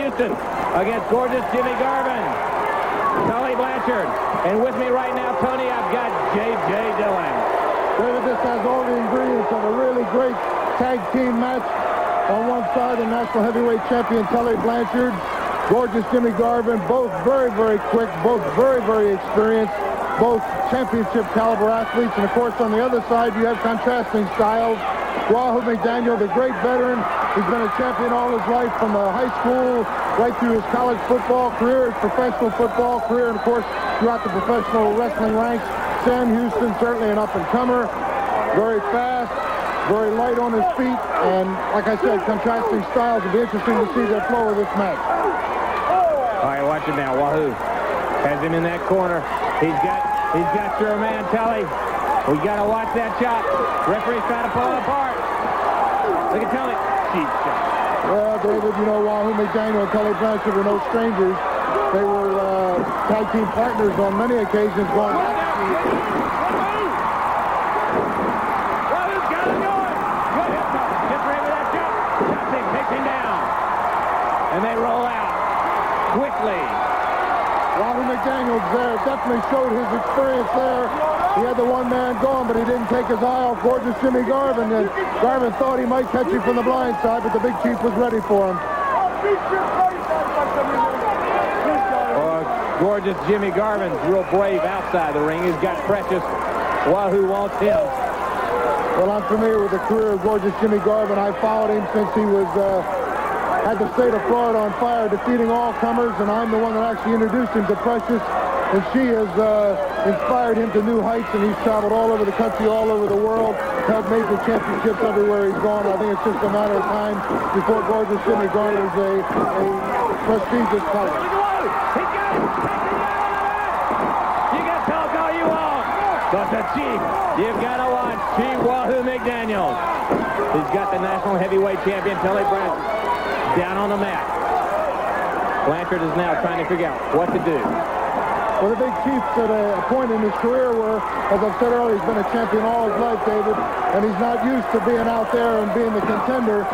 Houston against gorgeous Jimmy Garvin. Tully Blanchard. And with me right now, Tony, I've got J.J. Dillon. David, this has all the ingredients of a really great tag team match. On one side, the national heavyweight champion, Tully Blanchard. Gorgeous Jimmy Garvin. Both very, very quick. Both very, very experienced. Both championship caliber athletes. And, of course, on the other side, you have contrasting styles. Wahoo McDaniel, the great veteran. He's been a champion all his life from high school right through his college football career, his professional football career, and, of course, throughout the professional wrestling ranks. Sam Houston, certainly an up-and-comer. Very fast, very light on his feet, and, like I said, contrasting styles. It'll be interesting to see the flow of this match. All right, watch it now. Wahoo has him in that corner. He's got your man, Tully. We got to watch that shot. Referee's trying to pull it apart. Look at Tully. Cheap shot. Well, David, you know, Wahoo McDaniel and Tully Blanchard were no strangers. They were tag team partners on many occasions going back. Wahoo's got it going. Good hit, Tully. Gets ready for that shot. Shots him, takes him down. And they roll out quickly. Wahoo McDaniel there definitely showed his experience there. He had the one man going, but he didn't take his eye off gorgeous Jimmy Garvin. And Garvin thought he might catch him from the blind side, but the big chief was ready for him. Gorgeous Jimmy Garvin's real brave outside the ring. He's got Precious. Wahoo wants him. Well, I'm familiar with the career of gorgeous Jimmy Garvin. I followed him since he was had the state of Florida on fire, defeating all comers, and I'm the one that actually introduced him to Precious. And she has inspired him to new heights, and he's traveled all over the country, all over the world, held major championships everywhere he's gone. I think it's just a matter of time before gorgeous Jimmy garners a prestigious title. He got it! You got talk all you want, but the Chief, you've got to watch Chief Wahoo McDaniel. He's got the national heavyweight champion, Tully Blanchard, down on the mat. Blanchard is now trying to figure out what to do. Well, the big chief's at a point in his career where, as I've said earlier, he's been a champion all his life, David, and he's not used to being out there and being the contender.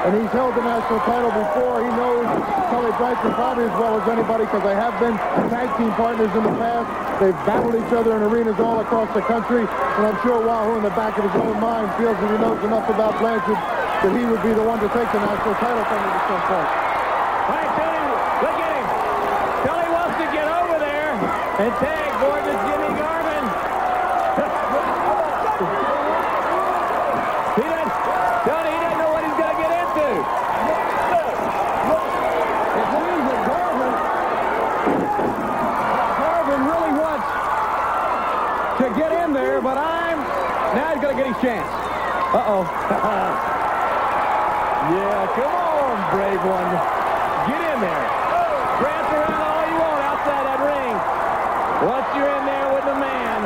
And he's held the national title before. He knows Tully Blanchard probably as well as anybody because they have been tag team partners in the past. They've battled each other in arenas all across the country. And I'm sure Wahoo, in the back of his own mind, feels that he knows enough about Blanchard that he would be the one to take the national title from him at some point. All right, Tony, look at him. Tully wants to get over there and tag gorgeous Jimmy Garvin. Tony, he doesn't know what he's going to get into. It seems that Garvin really wants to get in there, but now he's going to get his chance. Uh-oh. Yeah, come on, brave one. Get in there. Prance around all you want outside that ring. Once you're in there with the man.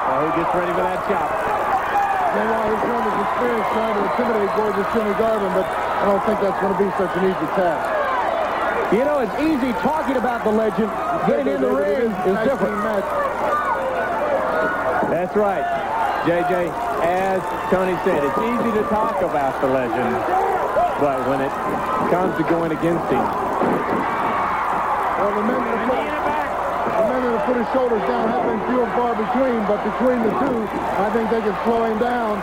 Oh, who gets ready for that chop? Wahoo's shown his experience trying to intimidate gorgeous Jimmy Garvin, but I don't think that's going to be such an easy task. You know, it's easy talking about the legend. Getting in the ring is different. That's right, JJ. As Tony said, it's easy to talk about the legend, but when it comes to going against him. Well, the men that have put his shoulders down have been few and far between, but between the two, I think they can slow him down.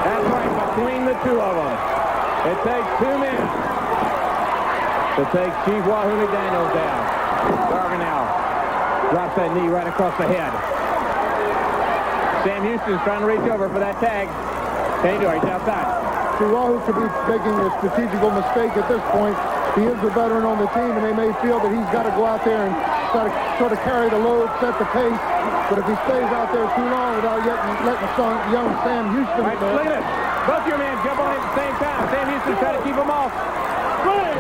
That's right, between the two of them. It takes 2 men to take Chief Wahoo McDaniel down. Garvin now drops that knee right across the head. Sam Houston's trying to reach over for that tag. Can he do it? He's outside. See, Wahoo could be making a strategical mistake at this point. He is a veteran on the team, and they may feel that he's got to go out there and sort of carry the load, set the pace. But if he stays out there too long without letting young Sam Houston Right, look at this. Both your men jump on him at the same time. Sam Houston's trying to keep him off.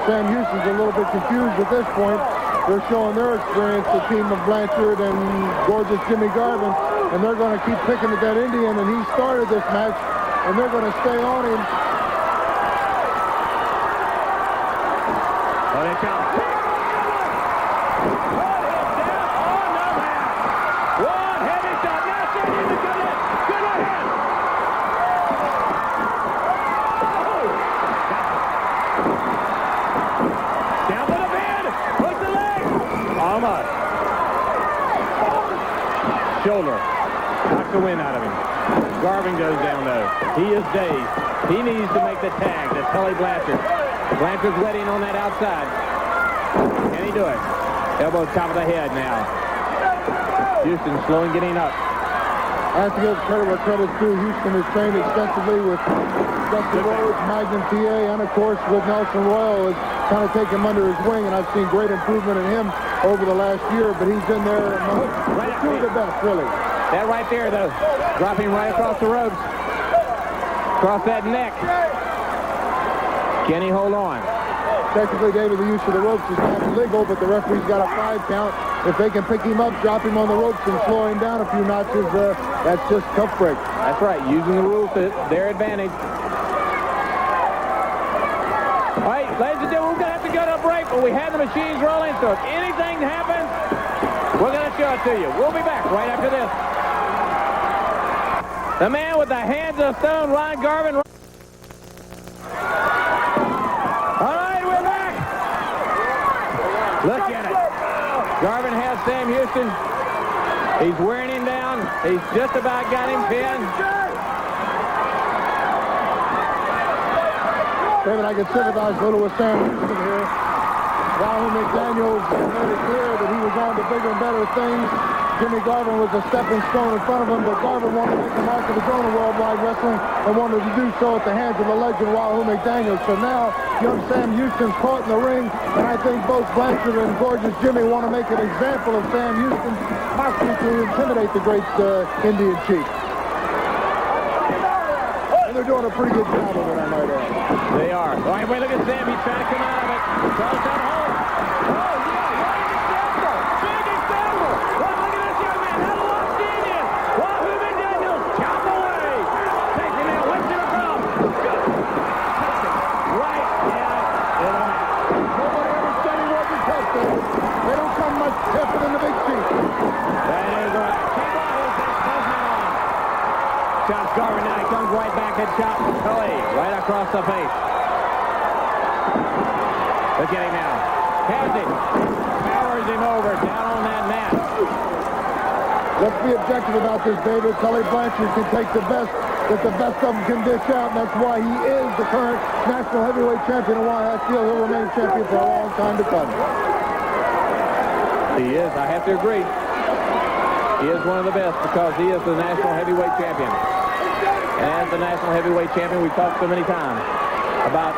Sam Houston's a little bit confused at this point. They're showing their experience, the team of Blanchard and gorgeous Jimmy Garvin, and they're going to keep picking at that Indian, and he started this match, and they're going to stay on him. Oh, they come. One heavy shot. Now Sam Houston, good hit. shoulder. Knocks the wind out of him. Garvin goes down, though. He is dazed. He needs to make the tag to Tully Blanchard. Blanchard's waiting on that outside. Can he do it? Elbow top of the head now. Houston slowing getting up. I have to give credit where credit's due. Houston has trained extensively with Dusty Rhodes, Magnum TA, and of course with Nelson Royal. Has kind of taken him under his wing, and I've seen great improvement in him over the last year, but he's in there among two of the best, really. That right there, though, dropping right across the ropes. Across that neck. Can he hold on? Technically, David, the use of the ropes is not illegal, but the referee's got a 5 count. If they can pick him up, drop him on the ropes, and slow him down a few notches, that's just tough break. That's right, using the rules to their advantage. All right, ladies and gentlemen, we're going to have to go to a break, but we have the machines rolling, so if anything happens, we're going to show it to you. We'll be back right after this. The man with the hands of stone, Ron Garvin. All right, we're back. Look at it. Garvin has Sam Houston. He's wearing him down. He's just about got him pinned. David, I can sympathize a little with Sam Houston here. Wahoo McDaniels made it clear that he was on to bigger and better things. Jimmy Garvin was a stepping stone in front of him, but Garvin wanted to make a mark of his own in worldwide wrestling and wanted to do so at the hands of the legend Wahoo McDaniels. So now, young Sam Houston's caught in the ring, and I think both Blanchard and Gorgeous Jimmy want to make an example of Sam Houston, possibly to intimidate the great Indian chief. And they're doing a pretty good job of it, I might add. They are. All right, wait, look at Sam. He's trying to come out of it. Tries to hold. Oh, yeah, what an example. Big example. Look at this young man. How long genius. Wahoo McDaniels. Chop away. Takes him out. Lifts him across. Right down in the mat. Nobody ever said he wasn't tough, David. They don't come much tougher than the big chief. That is right. Wahoo takes both men on. Chops Garvin now. He comes right back and chops Tully right across the face. Look at him now. Has him. Powers him over down on that mat. Let's be objective about this, David. Tully Blanchard can take the best that the best of them can dish out, and that's why he is the current national heavyweight champion, and why I feel he'll remain champion for a long time to come. He is. I have to agree. He is one of the best because he is the national heavyweight champion. And as the national heavyweight champion, we talked so many times about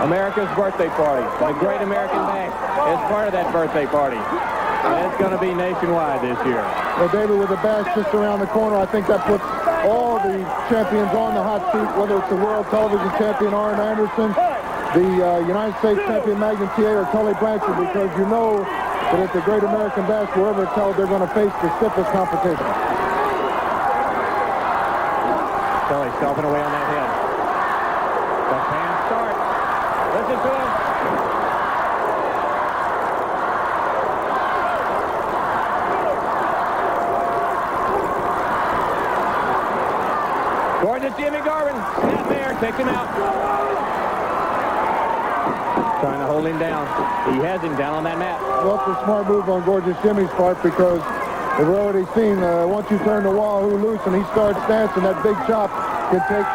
America's birthday party. The Great American Bash is part of that birthday party. And it's going to be nationwide this year. Well, David, with the bash just around the corner, I think that puts all the champions on the hot seat, whether it's the world television champion Arn Anderson, the United States champion Magnum TA, or Tully Blanchard, because you know that at the Great American Bash, wherever it's held, they're going to face the stiffest competition. Tully stomping away on that head. The fans start. Listen to him. Gorgeous Jimmy Garvin. Snap there. Takes him out. Trying to hold him down. He has him down on that mat. Well, it's a smart move on Gorgeous Jimmy's part, because we've already seen once you turn the Wahoo loose and he starts dancing, that big chop can take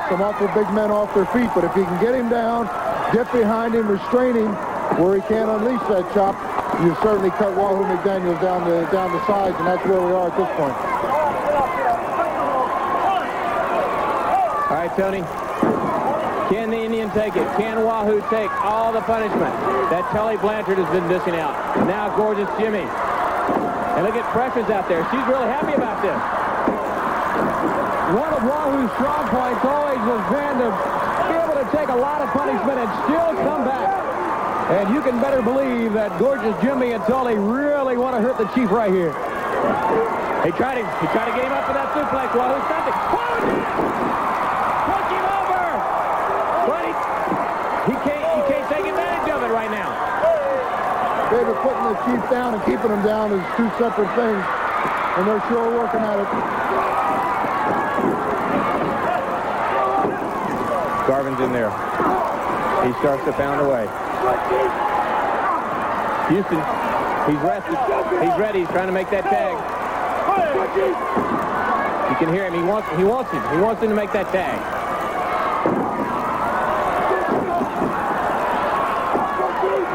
some awful big men off their feet. But if he can get him down, get behind him, restrain him where he can't unleash that chop, you certainly cut Wahoo McDaniels down the sides, and that's where we are at this point. All right, Tony. Can the Indian take it? Can Wahoo take all the punishment that Tully Blanchard has been dishing out? Now Gorgeous Jimmy. And look at Precious out there. She's really happy about this. One of Wahoo's strong points always has been to be able to take a lot of punishment and still come back. And you can better believe that Gorgeous Jimmy and Tully really want to hurt the Chief right here. He tried to get him up for that suplex. Wahoo stopped it. Took him over. But he can't take advantage of it right now. David, putting the Chief down and keeping him down is two separate things, and they're sure working at it. Garvin's in there. He starts to pound away. Houston, he's rested. He's ready. He's trying to make that tag. You can hear him. He wants him. He wants him to make that tag.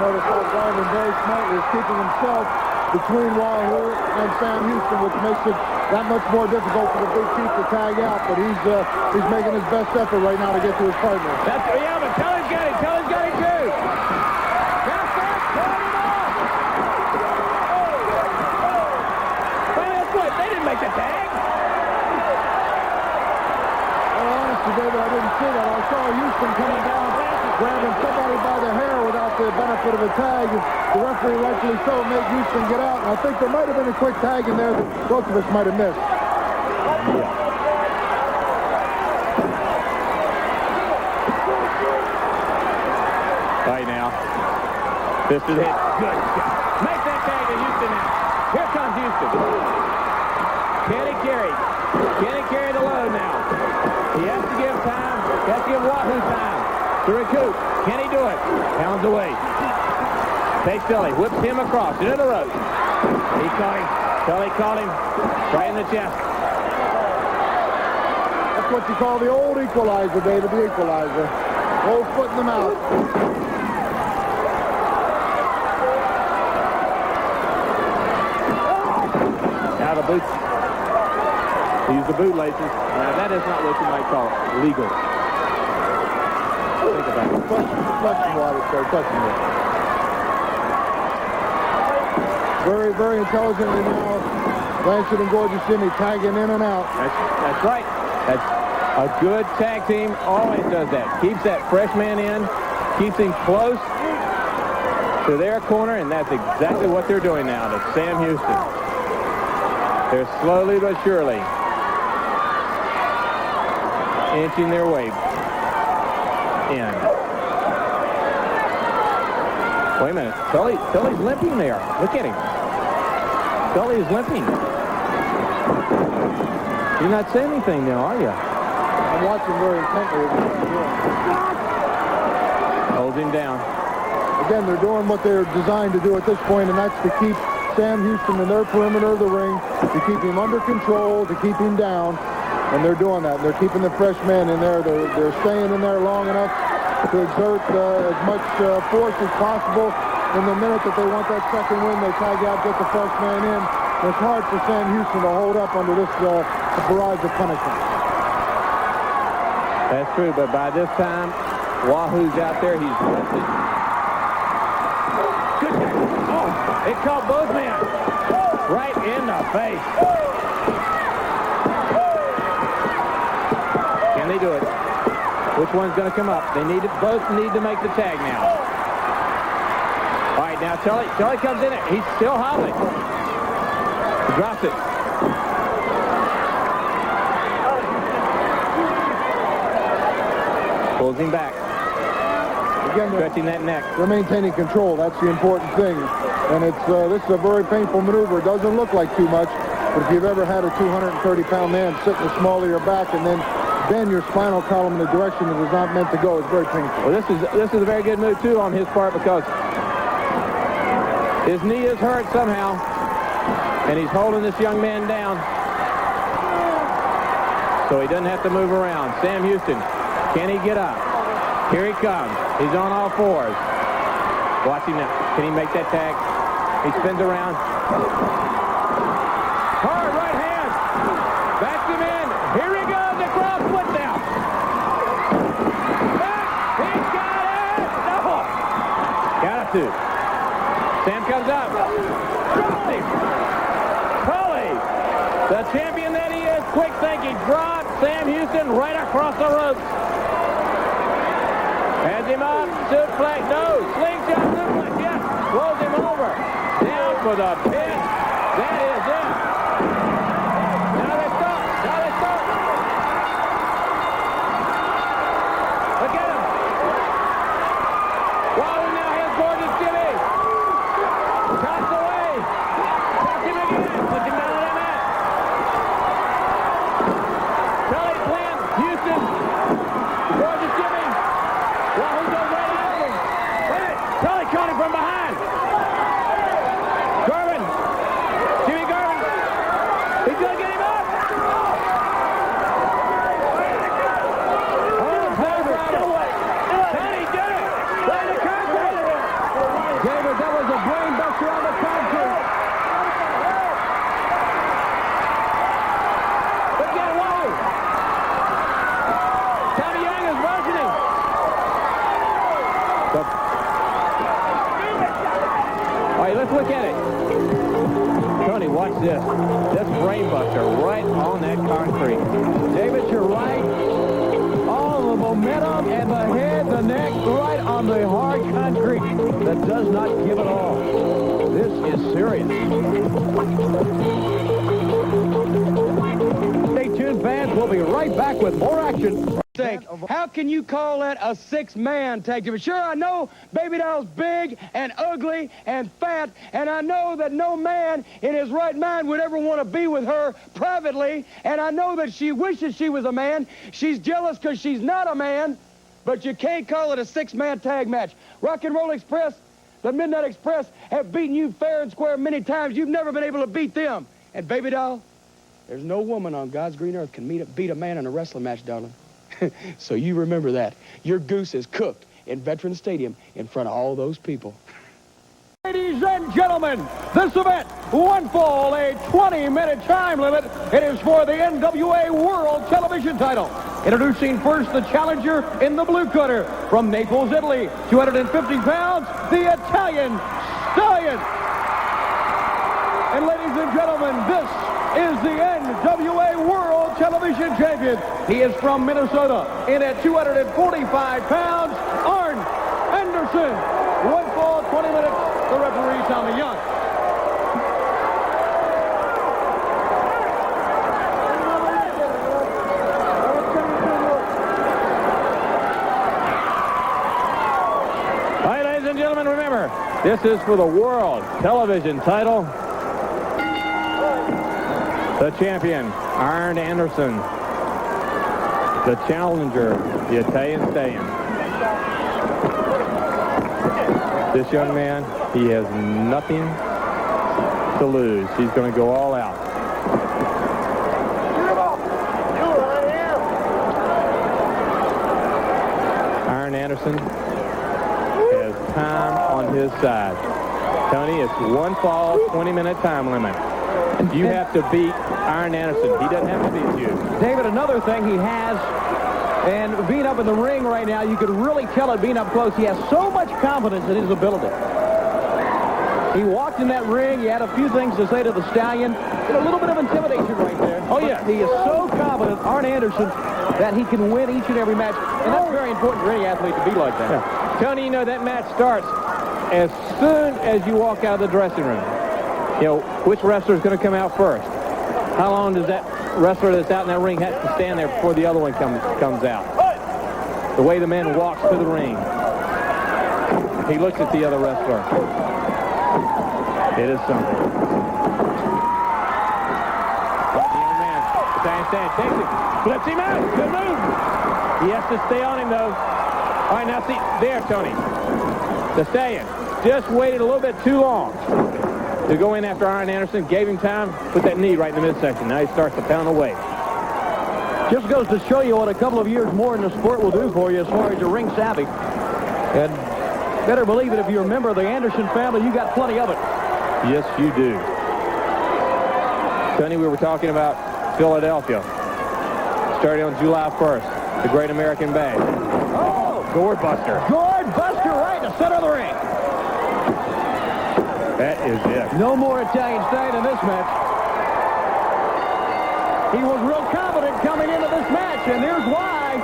Notice how Garvin very smartly is keeping himself between Wahoo and Sam Houston, which makes it that much more difficult for the Big Chief to tag out. But he's making his best effort right now to get to his partner. Yeah, but Tully's got him. Tully's got him too. That's it. Turn him off. Well, that's what. They didn't make the tag. Well, honestly, David, I didn't see that. I saw Houston coming down, grabbing somebody by the hair without the benefit of a tag. The referee, rightfully so, made Houston get out. And I think there might have been a quick tag in there that both of us might have missed. Yeah. Right now. Fist to the head. Good. Make that tag to Houston now. Here comes Houston. Can he carry? Can he carry the load now? He has to give time. He has to give Wahoo time to recoup. Can he do it? Pounds away. Takes Tully. Whips him across into the rope. He caught him. Tully caught him right in the chest. That's what you call the old equalizer, David, the equalizer. Old foot in the mouth. Now the boots. Use the bootlaces. Now that is not what you might call legal. Think about it. Touching water, sir. Touching water. Very, very intelligently now. Blanchard and Gorgeous Jimmy tagging in and out. That's right. That's a good tag team. Always does that. Keeps that fresh man in. Keeps him close to their corner, and that's exactly what they're doing now to Sam Houston. They're slowly but surely inching their way in. Wait a minute. Tully's limping there. Look at him. Tully is limping. You're not saying anything now, are you? I'm watching very intently. Holds him down. Again, they're doing what they're designed to do at this point, and that's to keep Sam Houston in their perimeter of the ring, to keep him under control, to keep him down, and they're doing that. They're keeping the fresh man in there. They're staying in there long enough to exert as much force as possible. In the minute that they want that second win, they tag out, get the fresh man in. It's hard for Sam Houston to hold up under this barrage of punishment. That's true, but by this time, Wahoo's out there. He's rested. Good catch. Oh, it caught both men right in the face. Can they do it? Which one's going to come up? Both need to make the tag now. All right, now Tully comes in it. He's still hobbling. He drops it. Pulls him back. Again, stretching that neck. They're maintaining control. That's the important thing. And this is a very painful maneuver. It doesn't look like too much, but if you've ever had a 230-pound man sit in the small of your back and then bend your spinal column in the direction it is not meant to go, it's very painful. Well, this is a very good move too on his part, because his knee is hurt somehow, and he's holding this young man down so he doesn't have to move around. Sam Houston, can he get up? Here he comes. He's on all fours. Watch him now. Can he make that tag? He spins around. Hard right hand. Backs him in. Here he goes. The cross split down. Back. He's got it. No. Got it too. Sam comes up. Drops him. Tully, the champion that he is, quick thinking, dropped Sam Houston right across the ropes. Has him up, suplex, no, slingshot suplex, yes, rolls him over. Down for the pin. That is it. Now they stop. Look at him. Wahoo now has Gorgeous Jimmy. Cuts away. Cuts him again. Puts him down on that mat. Tully Flynn, Houston, Gorgeous Jimmy. Wahoo goes right at him. Wait a minute. Tully caught him from behind. Jimmy Garvin Just brainbuster right on that concrete. David, you're right. All the momentum and the head, the neck, right on the hard concrete that does not give it all. This is serious. Stay tuned, fans. We'll be right back with more action. How can you call that a six-man tag team? Sure, I know Baby Doll's big and ugly and fat, and I know that no man in his right mind would ever want to be with her privately, and I know that she wishes she was a man. She's jealous because she's not a man, but you can't call it a six-man tag match. Rock and Roll Express, the Midnight Express, have beaten you fair and square many times. You've never been able to beat them. And Baby Doll, there's no woman on God's green earth can beat a man in a wrestling match, darling. So you remember that. Your goose is cooked in Veterans Stadium in front of all those people. Ladies and gentlemen, this event, one fall, a 20-minute time limit. It is for the NWA World Television title. Introducing first the challenger in the blue cutter from Naples, Italy, 250 pounds, the Italian Stallion. And ladies and gentlemen, this is the NWA World Television Champion. He is from Minnesota, in at 245 pounds, Arn Anderson. One fall, 20 minutes. The referee, Tommy Young. All right, ladies and gentlemen, remember, this is for the World Television title. The champion, Arn Anderson. The challenger, the Italian Stallion. This young man, he has nothing to lose. He's going to go all out. Arn Anderson has time on his side. Tony, it's one fall, 20-minute time limit. You have to beat Arn Anderson. He doesn't have to beat you. David, another thing he has, and being up in the ring right now, you could really tell it being up close. He has so much confidence in his ability. He walked in that ring. He had a few things to say to the Stallion. And a little bit of intimidation right there. Oh, yeah. He is so confident, Arn Anderson, that he can win each and every match. And that's very important for any athlete to be like that. Yeah. Tony, you know, that match starts as soon as you walk out of the dressing room. You know, which wrestler is going to come out first? How long does that wrestler that's out in that ring have to stand there before the other one comes out? The way the man walks to the ring. He looks at the other wrestler. It is something. The young man, Italian Stallion takes him, flips him out. Good move. He has to stay on him, though. All right, now see, there, Tony. The Stallion just waited a little bit too long to go in after Arn Anderson, gave him time, put that knee right in the midsection. Now he starts to pound away. Just goes to show you what a couple of years more in the sport will do for you as far as your ring savvy. And better believe it, if you're a member of the Anderson family, you got plenty of it. Yes, you do. Tony, we were talking about Philadelphia. Starting on July 1st, the Great American Bash. Oh! Gourd Buster. Gourd Buster right in the center of the ring. That is it. No more Italian Stallion in this match. He was real confident coming into this match, and here's why.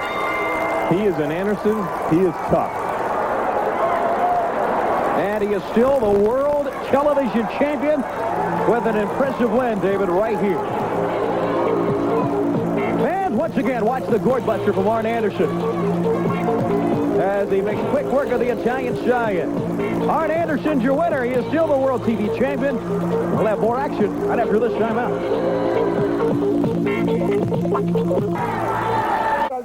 He is an Anderson. He is tough. And he is still the world television champion with an impressive win, David, right here. And once again, watch the Gourd Buster from Arn Anderson as he makes quick work of the Italian Stallion. Arn Anderson's your winner. He is still the world TV champion. We'll have more action right after this timeout.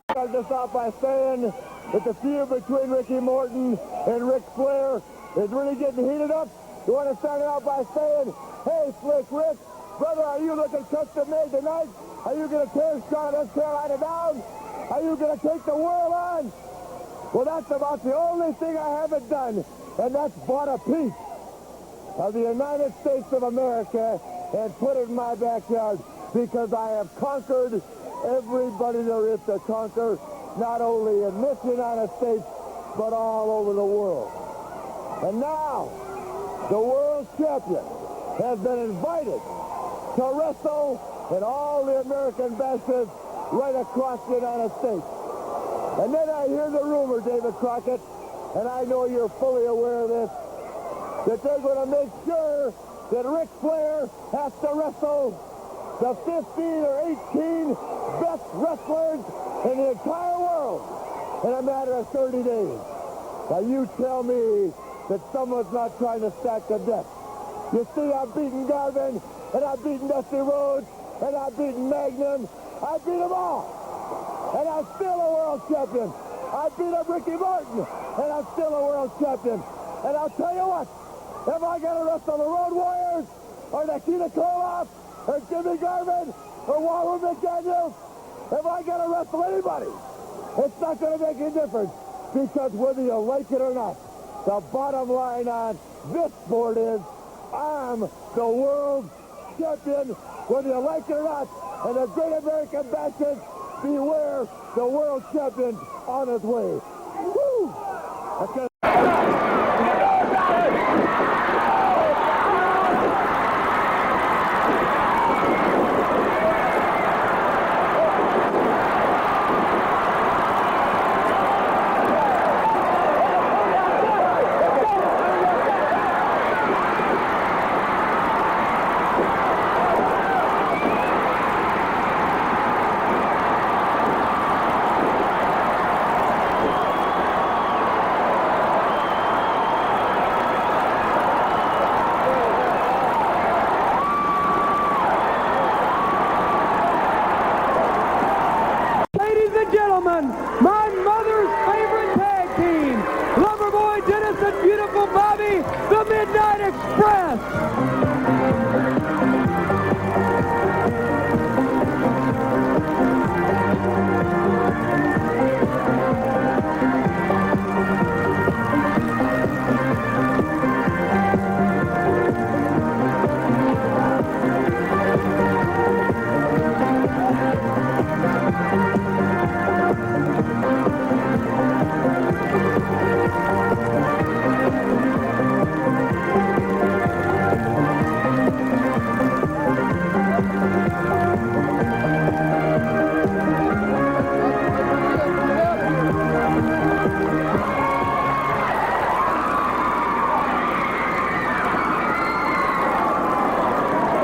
Start this off by saying that the feud between Ricky Morton and Ric Flair is really getting heated up. You want to start it out by saying, hey, Slick Rick, brother, are you looking custom made tonight? Are you going to tear North Carolina down? Are you going to take the world on? Well, that's about the only thing I haven't done, and that's bought a piece of the United States of America and put it in my backyard, because I have conquered everybody there is to conquer, not only in this United States, but all over the world. And now, the world champion has been invited to wrestle in all the American bashes right across the United States. And then I hear the rumor, David Crockett, and I know you're fully aware of this, that they're going to make sure that Ric Flair has to wrestle the 15 or 18 best wrestlers in the entire world in a matter of 30 days. Now you tell me that someone's not trying to stack the deck. You see, I've beaten Garvin, and I've beaten Dusty Rhodes, and I've beaten Magnum. I beat them all. And I'm still a world champion. I beat up Ricky Martin, and I'm still a world champion. And I'll tell you what, if I got to wrestle the Road Warriors, or Nikita Koloff, or Jimmy Garvin, or Wahoo McDaniels, if I got to wrestle anybody, it's not going to make any difference. Because whether you like it or not, the bottom line on this sport is, I'm the world champion, whether you like it or not. And the great American bashes, beware the world champion on his way. Woo! That's gonna Gentlemen, my mother's favorite tag team, Loverboy Dennis and Beautiful Bobby, the Midnight Express.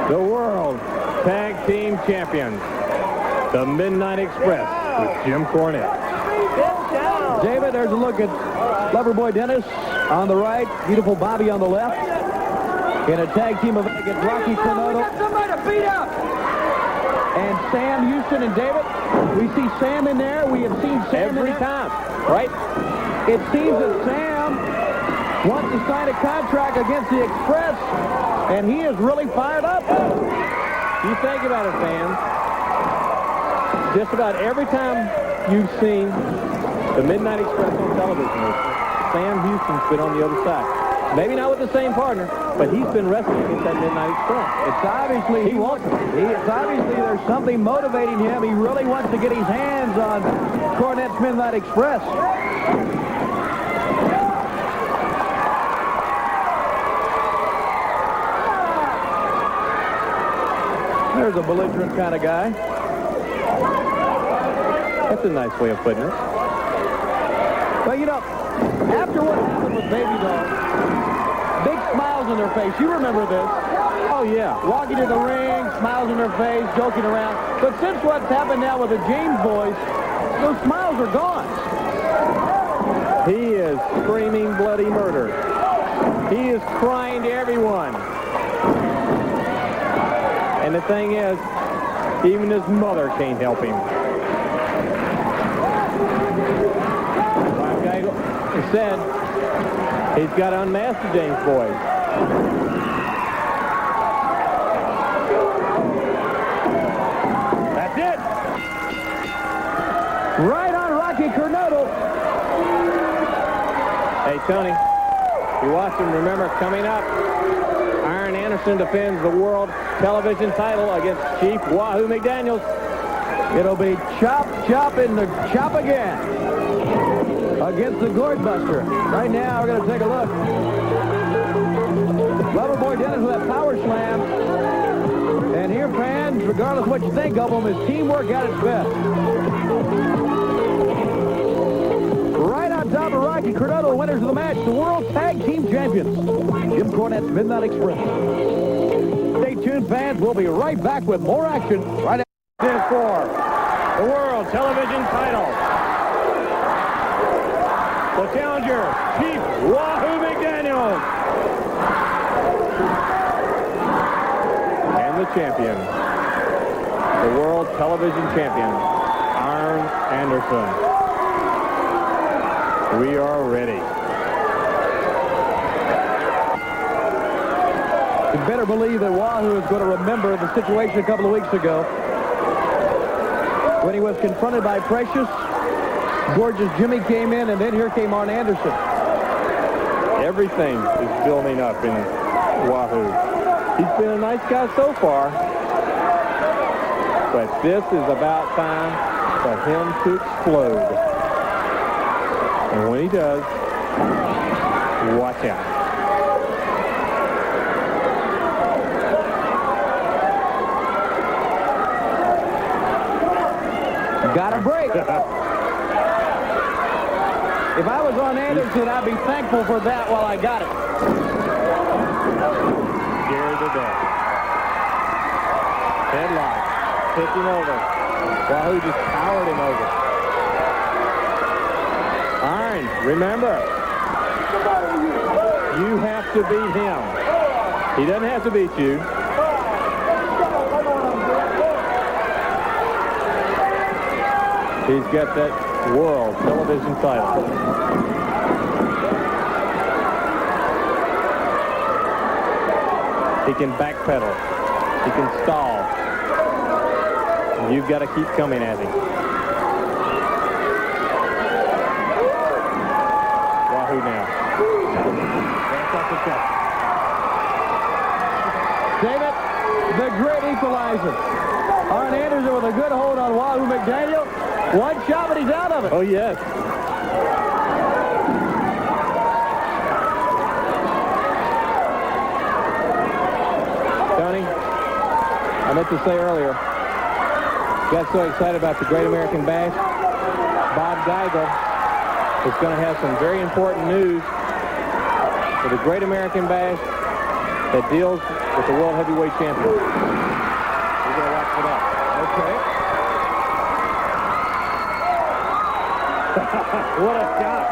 The World Tag Team Champions, the Midnight Express with Jim Cornette. David, there's a look at Loverboy Dennis on the right, Beautiful Bobby on the left. In a tag team event against Rocky Cornetto. Somebody to beat up. And Sam Houston and David. We see Sam in there. We have seen Sam Every in there. time, right? It seems that Sam wants to sign a contract against the Express, and he is really fired up. You think about it, fans. Just about every time you've seen the Midnight Express on television, Sam Houston's been on the other side. Maybe not with the same partner, but he's been wrestling against that Midnight Express. It's obviously he wants it. It's obviously there's something motivating him. He really wants to get his hands on Cornette's Midnight Express. There's a belligerent kind of guy. That's a nice way of putting it. Well, you know, after what happened with Baby Doll, big smiles on their face. You remember this. Oh, yeah. Walking to the ring, smiles on their face, joking around. But since what's happened now with the James boys, those smiles are gone. He is screaming bloody murder. He is crying to everyone. And the thing is, even his mother can't help him. One guy said he's got to unmask the James boys. That's it. Right on Rocky Cornetto. Hey, Tony, you watch him. Remember, coming up, Arn Anderson defends the world television title against Chief Wahoo McDaniels. It'll be chop, chop, and the chop again against the Gourd Buster. Right now, we're going to take a look. Loverboy Dennis with that power slam. And And here, fans, regardless of what you think of them, is teamwork at its best. Right on top of Rocky Cornetto, winners of the match, the World Tag Team Champions, Jim Cornette's Midnight Express. Stay tuned, fans. We'll be right back with more action right after this for the World Television title. The challenger, Chief Wahoo McDaniels. And the champion, the World Television Champion, Arn Anderson. We are ready. You better believe that Wahoo is going to remember the situation a couple of weeks ago when he was confronted by Precious. Gorgeous Jimmy came in, and then here came Arn Anderson. Everything is building up in Wahoo. He's been a nice guy so far, but this is about time for him to explode. And when he does, watch out. Got a break. If I was on Anderson, I'd be thankful for that while I got it. Scared to death. Headlock. Tipped him over. Wahoo just powered him over. Arn, remember, you have to beat him. He doesn't have to beat you. He's got that World Television title. He can backpedal. He can stall. You've got to keep coming at him. Wahoo now. That's off the chest. David, the great equalizer. Arn Anderson with a good hold on Wahoo McDaniel. One shot, but he's out of it. Oh, yes. Tony, I meant to say earlier, got so excited about the Great American Bash. Bob Geigel is going to have some very important news for the Great American Bash that deals with the World Heavyweight Champion. We're going to watch for that. Okay. What a shot.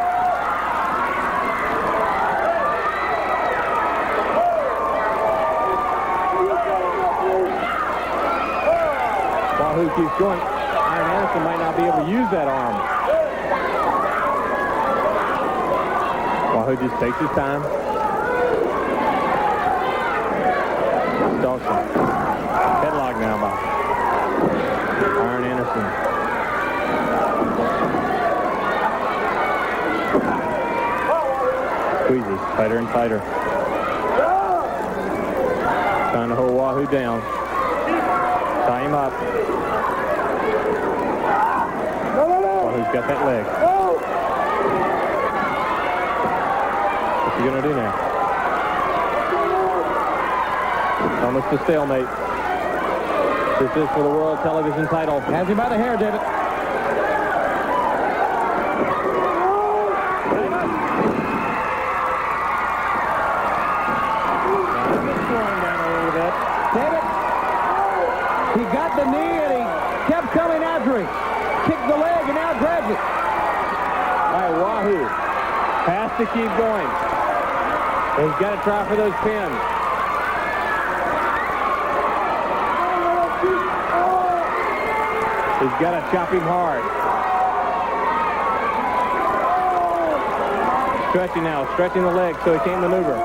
Wahoo keeps going. Arn Anderson might not be able to use that arm. Wahoo just takes his time. Stalks him. Headlock now by Arn Anderson. Squeezes tighter and tighter. Trying to hold Wahoo down. Tie him up. Wahoo's got that leg. What's he going to do now? Almost a stalemate. This is for the World Television title. Has him by the hair, David. David, he got the knee and he kept coming after him. Kicked the leg and now grabs it. All right, Wahoo has to keep going. He's got to try for those pins. He's got to chop him hard. Stretching now, stretching the leg so he can't maneuver.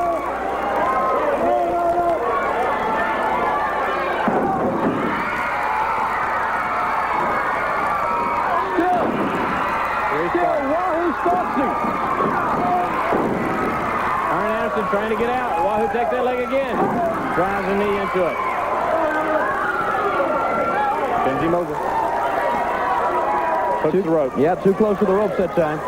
Arn Anderson trying to get out. Wahoo takes that leg again. Drives the knee into it. Bends him over. Hooks the rope. Yeah, too close to the ropes that time.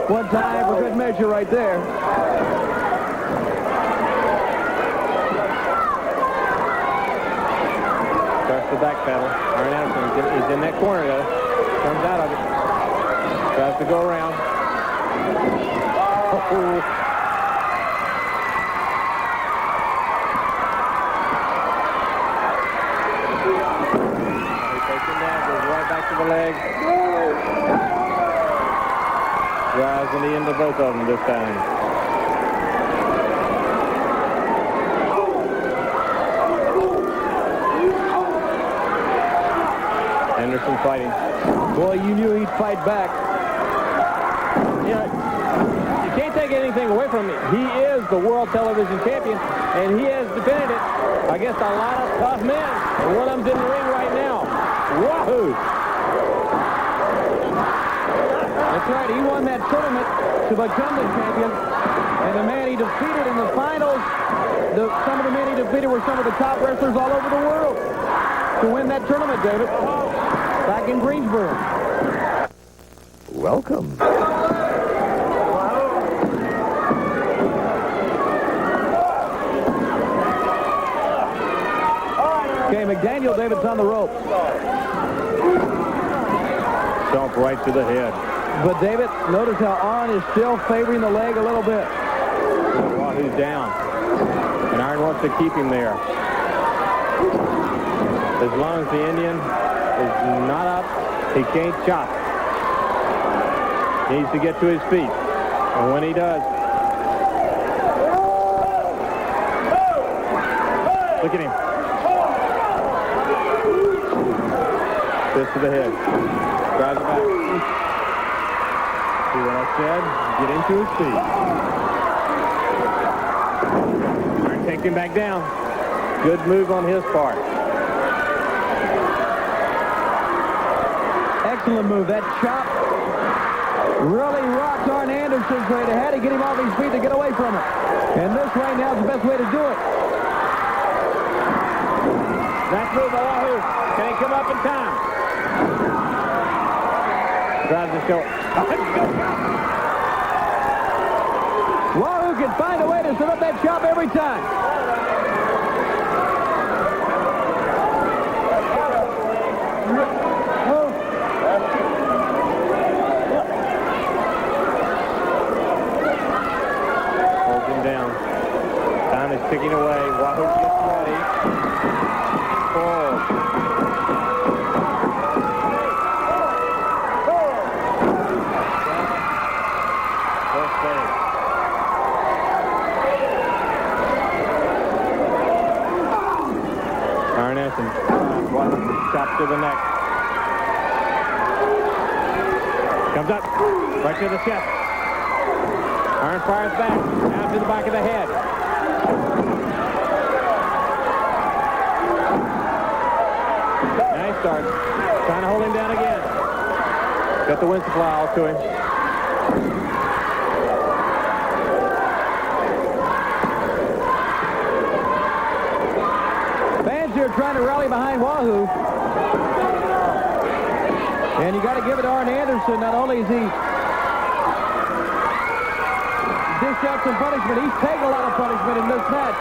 One time for good measure right there. backpedal. Arn Anderson, he's in that corner, though. Comes out of it. Tries to go around. Oh. He takes him down, goes right back to the leg. Drives the knee into both of them this time. Anderson fighting. Boy, you knew he'd fight back. You know, you can't take anything away from him. He is the world television champion, and he has defended it against a lot of tough men. And one of them's in the ring right now. Wahoo! That's right. He won that tournament to become the champion. And the man he defeated in the finals, some of the men he defeated were some of the top wrestlers all over the world to win that tournament, David, back in Greensboro. Welcome. Okay, McDaniel, David's on the rope. Stomp right to the head. But, David, notice how Arn is still favoring the leg a little bit. Wahoo's down. And Arn wants to keep him there. As long as the Indian is not up, he can't chop. He needs to get to his feet. And when he does, look at him. Fist to the head. Drives it back. See what I said? Get into his feet. Arn takes him back down. Good move on his part. Excellent move. That chop really rocked Arn Anderson, so they had to get him off his feet to get away from it. And this right now is the best way to do it. Nice move by Wahoo. Can he come up in time? Drives the shoulder. Wahoo can find a way to set up that chop every time. Holds him down. Time is ticking away. Wahoo gets ready. Forward. First base. Arn Anderson. Chop to the neck. Comes up. Right to the chest. Arn fires back. Out to the back of the head. Nice start. Trying to hold him down again. Got the wind supply all to him. Fans here trying to rally behind Wahoo. And you got to give it to Arn Anderson. Not only is he dished out some punishment, he's taken a lot of punishment in this match.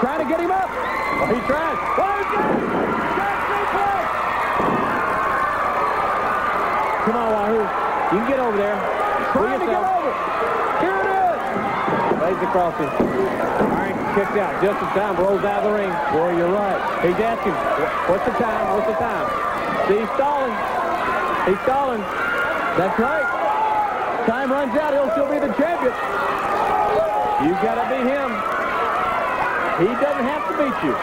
Trying to get him up. Well, he tries. Come on, Wahoo. You can get over there. Trying to get over. Here it is. Lays across him. Arn kicks out just in time. Rolls out of the ring. Boy, you're right. He's asking, what's the time? What's the time? See, he's stalling. He's stalling. That's right. Time runs out, he'll still be the champion. You've got to beat him. He doesn't have to beat you.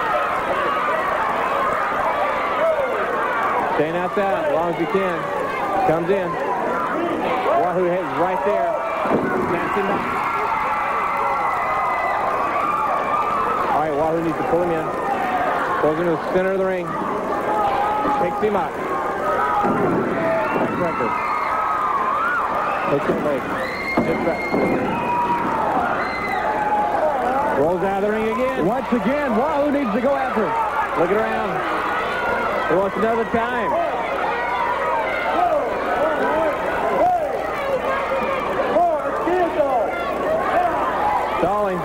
Staying outside as long as you can. Comes in. Wahoo is right there. Snaps him up. All right, Wahoo needs to pull him in. Goes into the center of the ring. Picks him up. Backbreaker. Takes him away. Just back. Rolls out of the ring again. Once again, Wahoo needs to go after him. Looking around. He wants another time. Stalling.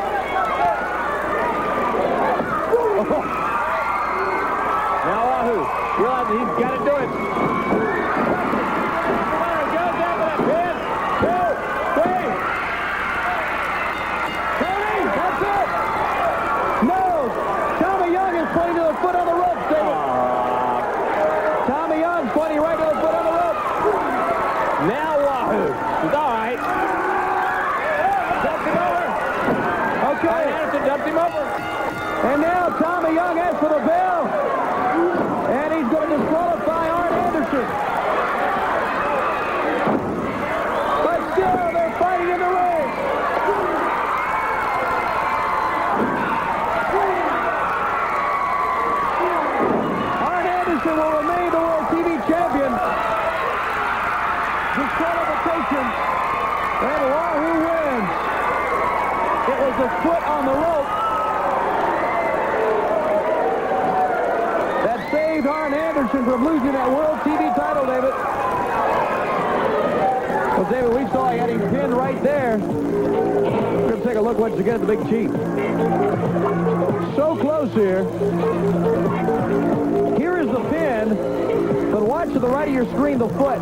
and Wahoo wins. It was a foot on the rope that saved Arn Anderson from losing that World TV title, David. Well, David, we saw he had him pinned right there. We're going to take a look once again at the Big Chief. So close here. Here is the pin, but watch to the right of your screen the foot.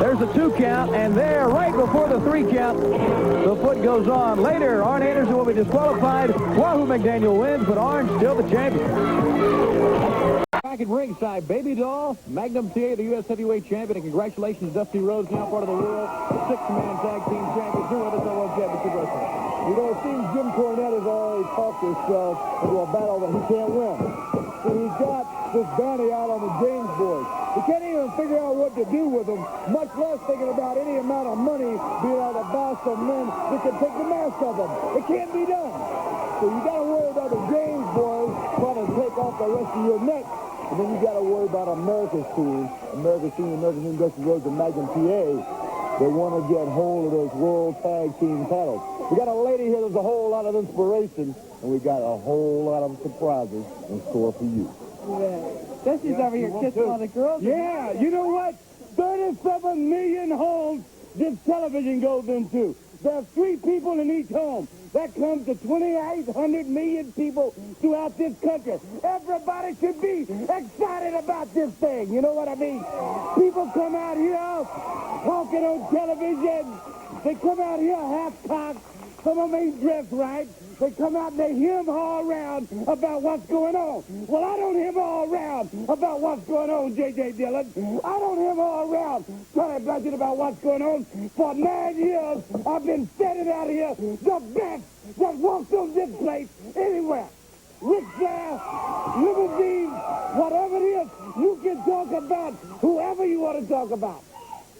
There's a 2 count, and there, right before the 3 count, the foot goes on. Later, Arn Anderson will be disqualified. Wahoo McDaniel wins, but Arn's still the champion. Back at ringside, Baby Doll, Magnum TA, the U.S. Heavyweight Champion, and congratulations, Dusty Rhodes, now part of the world, 6-man tag team champion, 2 others are World Championship wrestling. You know, it seems Jim Cornette has already talked himself into a battle that he can't win. So he's got this bounty out on the James boys. He can't even figure out what to do with them, much less thinking about any amount of money being able to buy some men that can take the mask off them. It can't be done. So you got to worry about the James boys trying to take off the rest of your neck. And then you got to worry about America's team, American team, Dusty Rhodes, and Magnum TA. They want to get hold of those World Tag Team titles. We got a lady here that's a whole lot of inspiration, and we got a whole lot of surprises in store for you. Yeah. Dusty's over here kissing all the girls. Yeah, you know what? 37 million homes this television goes into. There's 3 people in each home. That comes to 2,800 million people throughout this country. Everybody should be excited about this thing. You know what I mean? People come out here talking on television. They come out here half-cocked. Some of them ain't dressed right. They come out and they hem-haw around about what's going on. Well, I don't hem-haw around about what's going on, J.J. Dillon. I don't hem-haw around trying to budget about what's going on. For 9 years, I've been standing out here, the best that walks on this place anywhere. Ric Flair, limousine, whatever it is, you can talk about whoever you want to talk about.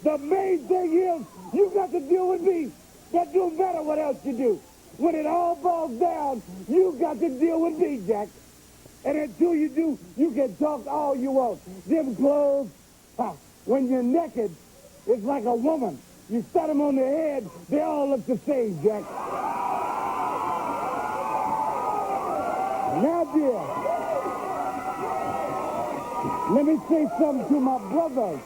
The main thing is, you got to deal with me. That don't matter what else you do. When it all falls down, you got to deal with me, Jack. And until you do, you can talk all you want. Them clothes, when you're naked, it's like a woman. You set them on their head, they all look the same, Jack. Now, dear, let me say something to my brothers.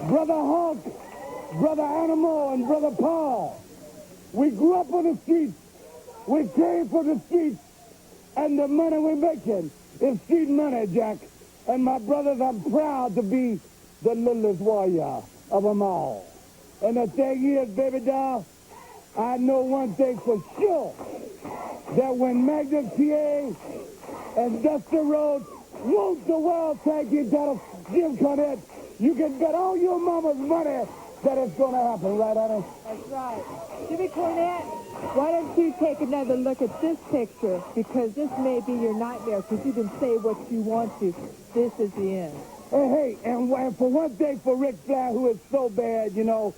Brother Hulk, Brother Animal, and Brother Paul. We grew up on the streets. We came from the streets. And the money we're making is street money, Jack. And my brothers, I'm proud to be the littlest warrior of them all. And the thing is, baby doll, I know one thing for sure. That when Magnum TA and Dusty Rhodes want the World Tag Team title, Jim Cornette, you can bet all your mama's money that it's going to happen, right, honey? That's right. Jimmy Cornette, why don't you take another look at this picture? Because this may be your nightmare, because you can say what you want to. This is the end. Hey, and for one thing for Ric Flair, who is so bad, you know,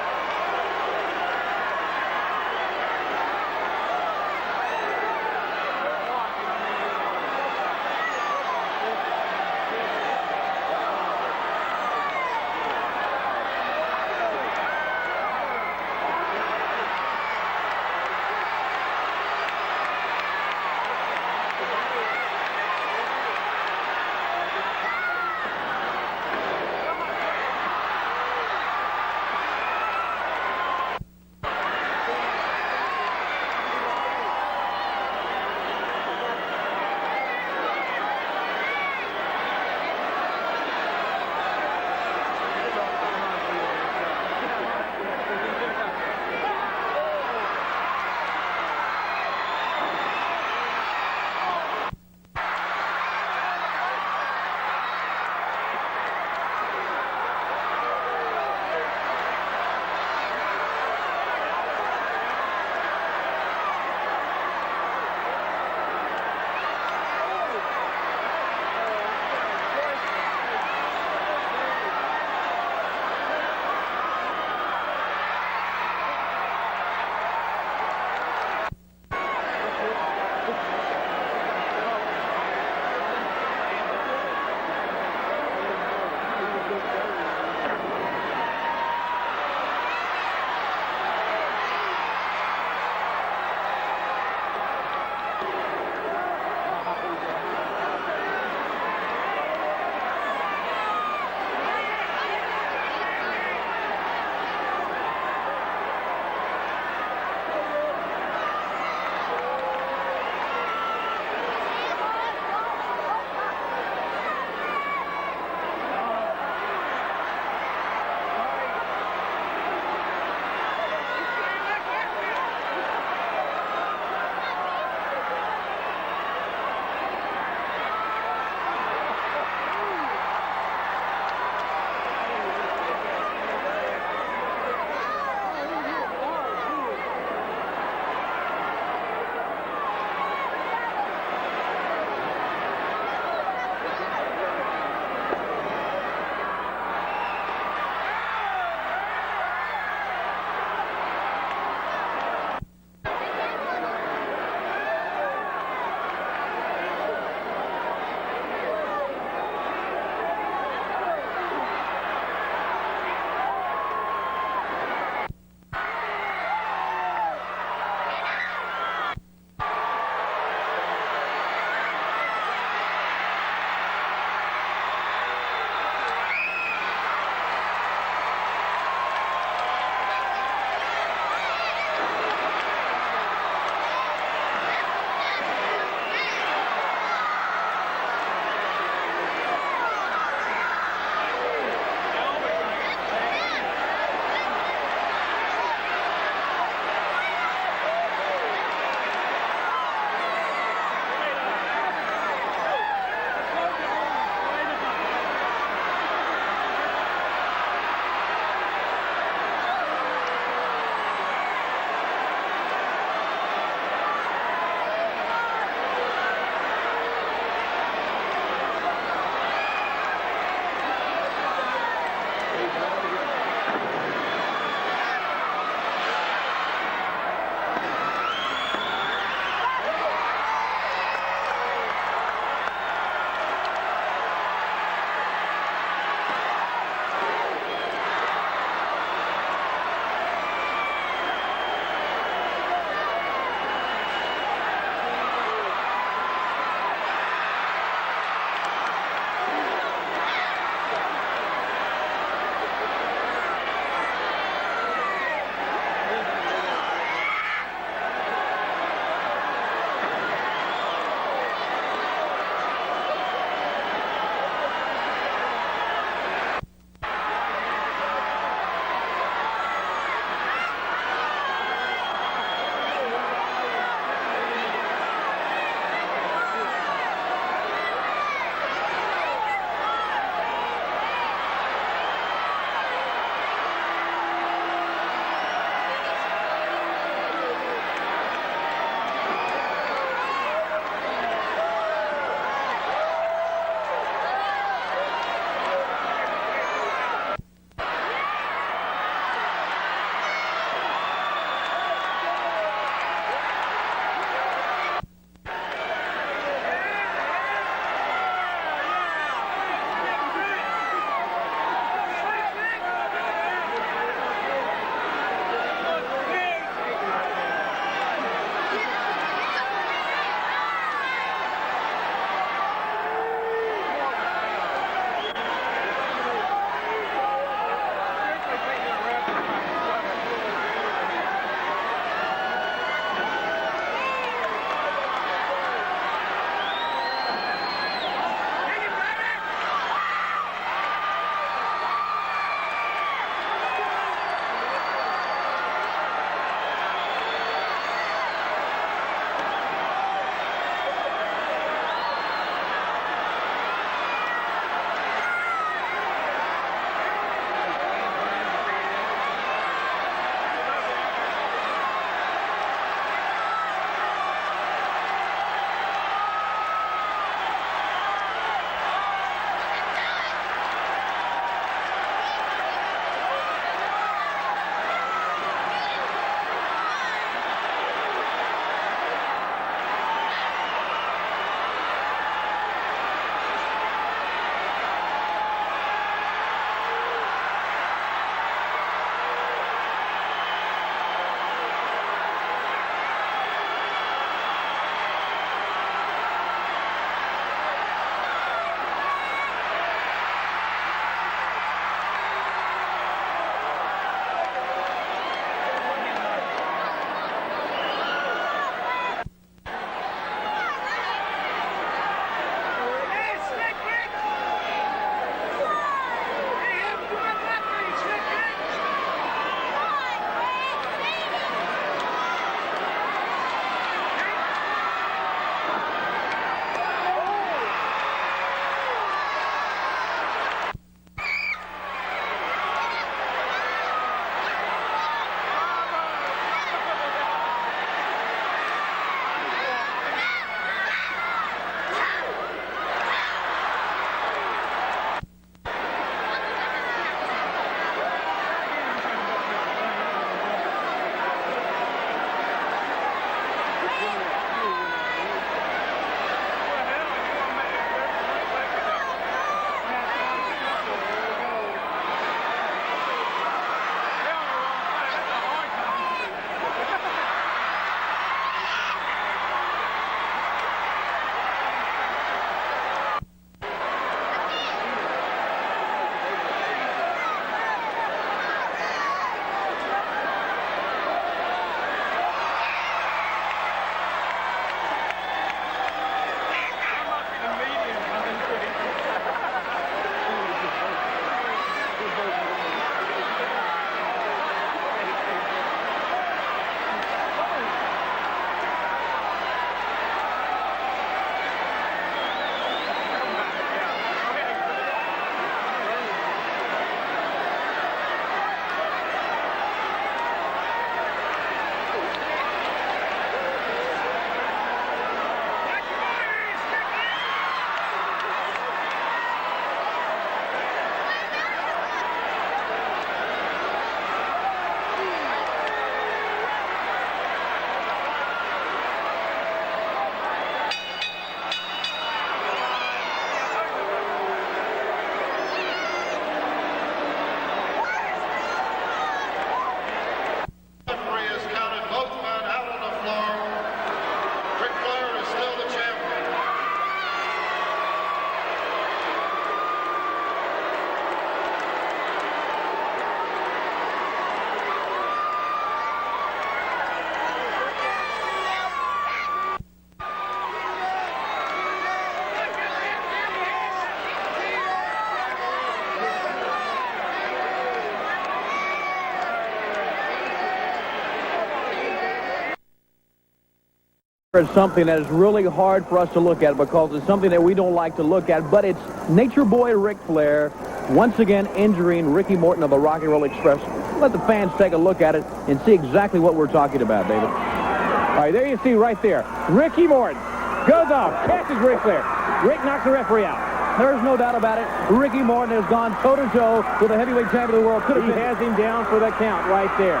It's something that is really hard for us to look at because it's something that we don't like to look at, but it's Nature Boy Ric Flair once again injuring Ricky Morton of the Rock and Roll Express. Let the fans take a look at it and see exactly what we're talking about, David. All right, there you see right there. Ricky Morton goes off, catches Ric Flair. Rick knocks the referee out. There's no doubt about it. Ricky Morton has gone toe-to-toe with the heavyweight champion of the world. He has him down for the count right there.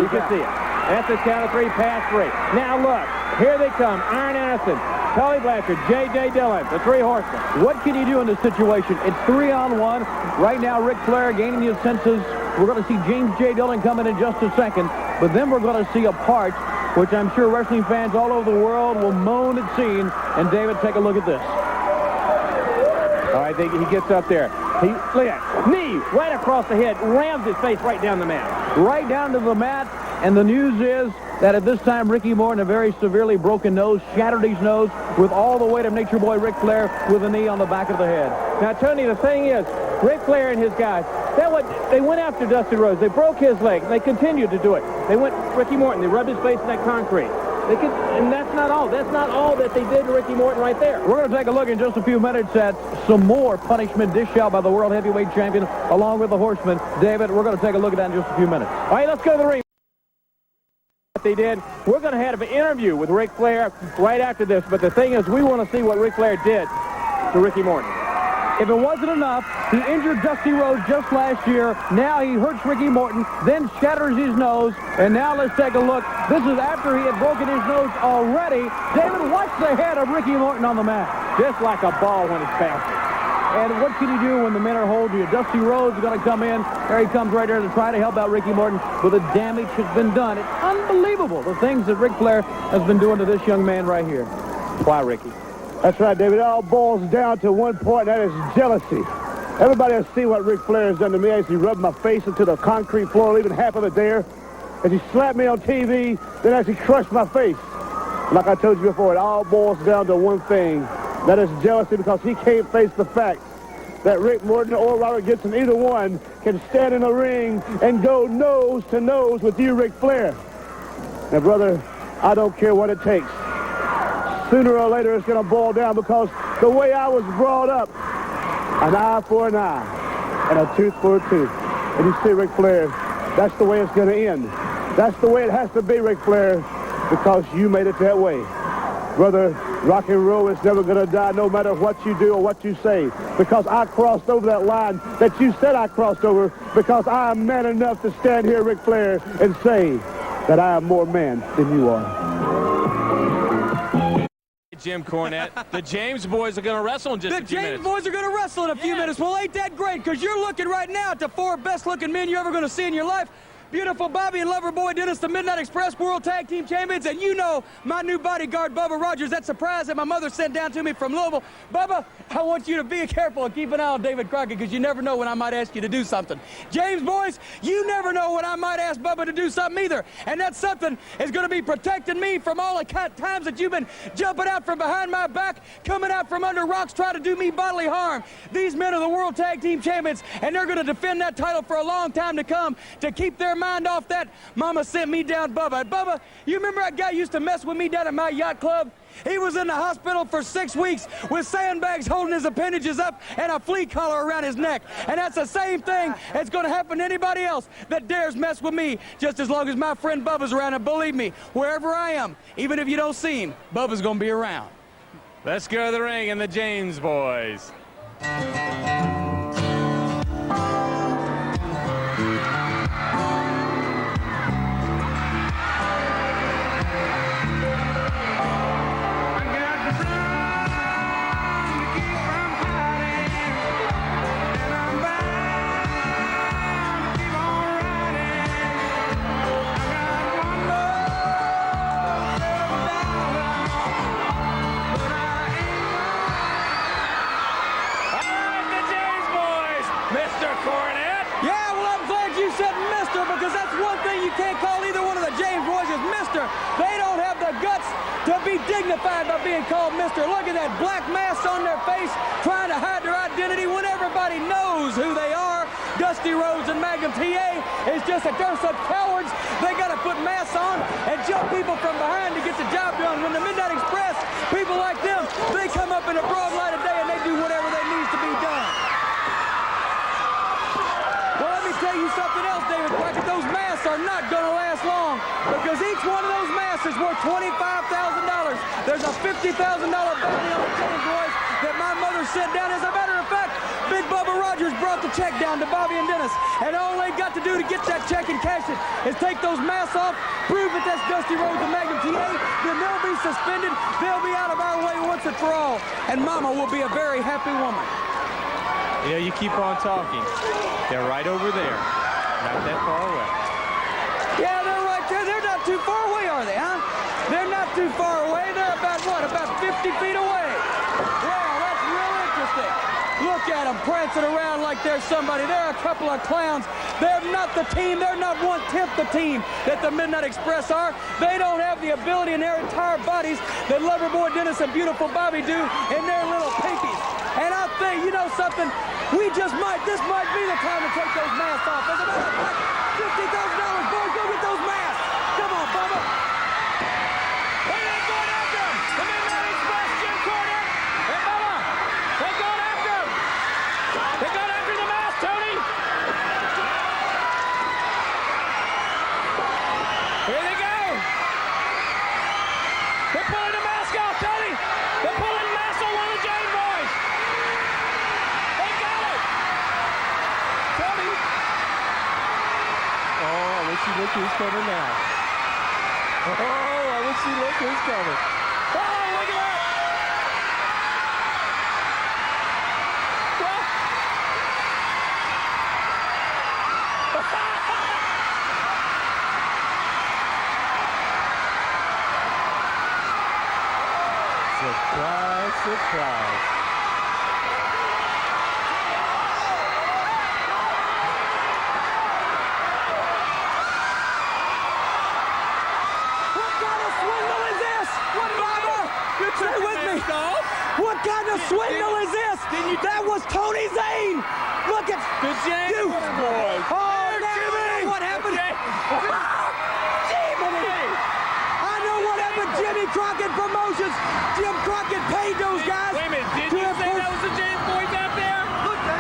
You can see it. That's the count of 3, past 3. Now look, here they come. Arn Anderson, Tully Blanchard, J.J. Dillon, the 3 horsemen. What can you do in this situation? It's 3-on-1. Right now, Ric Flair gaining his senses. We're going to see James J. Dillon coming in just a second, but then we're going to see a part which I'm sure wrestling fans all over the world will moan at seeing. And David, take a look at this. All right, he gets up there. Look at knee right across the head, rams his face right down the mat. Right down to the mat. And the news is that at this time, Ricky Morton, a very severely broken nose, shattered his nose with all the weight of Nature Boy Ric Flair with a knee on the back of the head. Now, Tony, the thing is, Ric Flair and his guys, they went after Dusty Rhodes. They broke his leg, and they continued to do it. They went Ricky Morton. They rubbed his face in that concrete. And that's not all. That's not all that they did to Ricky Morton right there. We're going to take a look in just a few minutes at some more punishment dished out by the World Heavyweight Champion along with the Horsemen. David, we're going to take a look at that in just a few minutes. All right, let's go to the ring. What they did. We're going to have an interview with Ric Flair right after this. But the thing is, we want to see what Ric Flair did to Ricky Morton. If it wasn't enough, he injured Dusty Rhodes just last year. Now he hurts Ricky Morton, then shatters his nose. And now let's take a look. This is after he had broken his nose already. David, watch the head of Ricky Morton on the mat. Just like a ball when it's bouncing. And what can you do when the men are holding you? Dusty Rhodes is going to come in. There he comes right there to try to help out Ricky Morton. But the damage has been done. It's unbelievable, the things that Ric Flair has been doing to this young man right here. Why, Ricky? That's right, David. It all boils down to one point, and that is jealousy. Everybody has seen what Ric Flair has done to me as he rubbed my face into the concrete floor, leaving half of it there. As he slapped me on TV, then as he crushed my face. Like I told you before, it all boils down to one thing. That is jealousy, because he can't face the fact that Rick Morton or Robert Gibson, either one, can stand in the ring and go nose to nose with you, Ric Flair. Now, brother, I don't care what it takes. Sooner or later, it's going to boil down, because the way I was brought up, an eye for an eye and a tooth for a tooth. And you see, Ric Flair, that's the way it's going to end. That's the way it has to be, Ric Flair, because you made it that way. Brother, rock and roll is never going to die, no matter what you do or what you say, because I crossed over that line that you said I crossed over, because I am man enough to stand here, Ric Flair, and say that I am more man than you are. Jim Cornette. The James boys are going to wrestle in just a few minutes. The James boys are going to wrestle in a few minutes. Well, ain't that great? Because you're looking right now at the 4 best-looking men you're ever going to see in your life. Beautiful Bobby and Loverboy Dennis, the Midnight Express World Tag Team Champions, and you know my new bodyguard, Bubba Rogers, that surprise that my mother sent down to me from Louisville. Bubba, I want you to be careful and keep an eye on David Crockett, because you never know when I might ask you to do something. James boys, you never know when I might ask Bubba to do something either, and that something is going to be protecting me from all the times that you've been jumping out from behind my back, coming out from under rocks, trying to do me bodily harm. These men are the World Tag Team Champions, and they're going to defend that title for a long time to come to keep their mind off that mama sent me down Bubba. And Bubba, you remember that guy used to mess with me down at my yacht club? He was in the hospital for 6 weeks with sandbags holding his appendages up and a flea collar around his neck. And that's the same thing that's going to happen to anybody else that dares mess with me, just as long as my friend Bubba's around. And believe me, wherever I am, even if you don't see him, Bubba's going to be around. Let's go to the ring and the James boys. Mr. Cornette? Yeah, well, I'm glad you said Mr., because that's one thing you can't call either one of the James boys is Mr. They don't have the guts to be dignified by being called Mr. Look at that black mask on their face, trying to hide their identity when everybody knows who they are. Dusty Rhodes and Magnum TA is just that they're such cowards. They got to put masks on and jump people from behind to get the job done. When the Midnight up in the broad light of day and they do whatever that needs to be done. Well, let me tell you something else, David Crockett. Those masks are not going to last long because each one of those masks is worth $25,000. There's a $50,000 bounty on the James boys that my mother sent down. As a matter of fact, Big Bubba Rogers brought the check down to Bobby and Dennis, and all they got to do to get that check and cash it is take those masks off, prove that that's Dusty Rhodes and Magnum TA, then they'll be suspended. They'll be out of our way once and for all, and Mama will be a very happy woman. You know, you keep on talking. They're right over there. Not that far away. Yeah, they're right there. They're not too far away, are they, huh? They're not too far away. They're about, what, about 50 feet away. Well, that's real interesting. Look at them prancing around like they're somebody. They're a couple of clowns. They're not the team. They're not 1/10 the team that the Midnight Express are. They don't have the ability in their entire bodies that Loverboy Dennis and Beautiful Bobby do in their little pinkies. And I think, you know something, this might be the time to take those masks off. As a matter of fact, $50,000, boys, go get those masks. Come on, Bubba. Hey, they're going after him. The Midnight Express, Jim Cornette. Hey, Bubba, they're going after him. They're going after the mask, Tony. Here they go. They're pulling the mask off, Tony. They're pulling the mask on one of the James boys. They got it. Tony. Oh, I wish you looked who's coming now. Oh, I wish you looked who's coming. Oh, look at that. Well. Surprise, surprise. What kind of swindle is this? What, Bubba? Stay with me. What kind of swindle is this? That was Tony Zane. Look at The James boys. Oh, now what happened? Jimmy! I know what happened. Jimmy Crockett Promotions. Jim Crockett paid those guys. Wait a minute, did to you say improve- that was the James boys out there?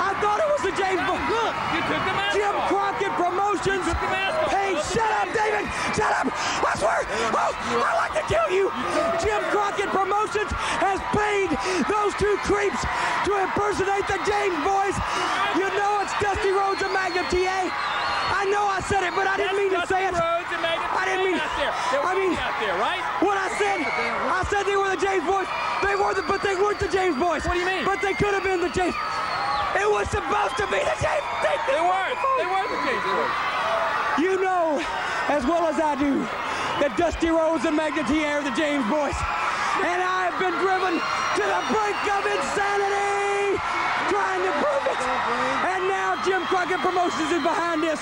I thought it was the James boys. Look, You took the mask Jim off. Crockett Promotions took the mask off. paid. Shut up, David. Shut up. I swear. Oh, I like to kill you. Jim Crockett Promotions has paid those two creeps to impersonate the James boys. You know it's Dusty Rhodes and Magnum TA. I know I said it, but I didn't mean to say it. Roads and Magnum I didn't mean- out there. They were I mean- out there, right? What I said they were the James boys. But they weren't the James boys. What do you mean? But they could have been the James. It was supposed to be the James. They weren't. They weren't the James boys. You know as well as I do that Dusty Rhodes and Magnum TA are the James boys. And I have been driven to the brink of insanity trying to prove it. And now Jim Crockett Promotions is behind this.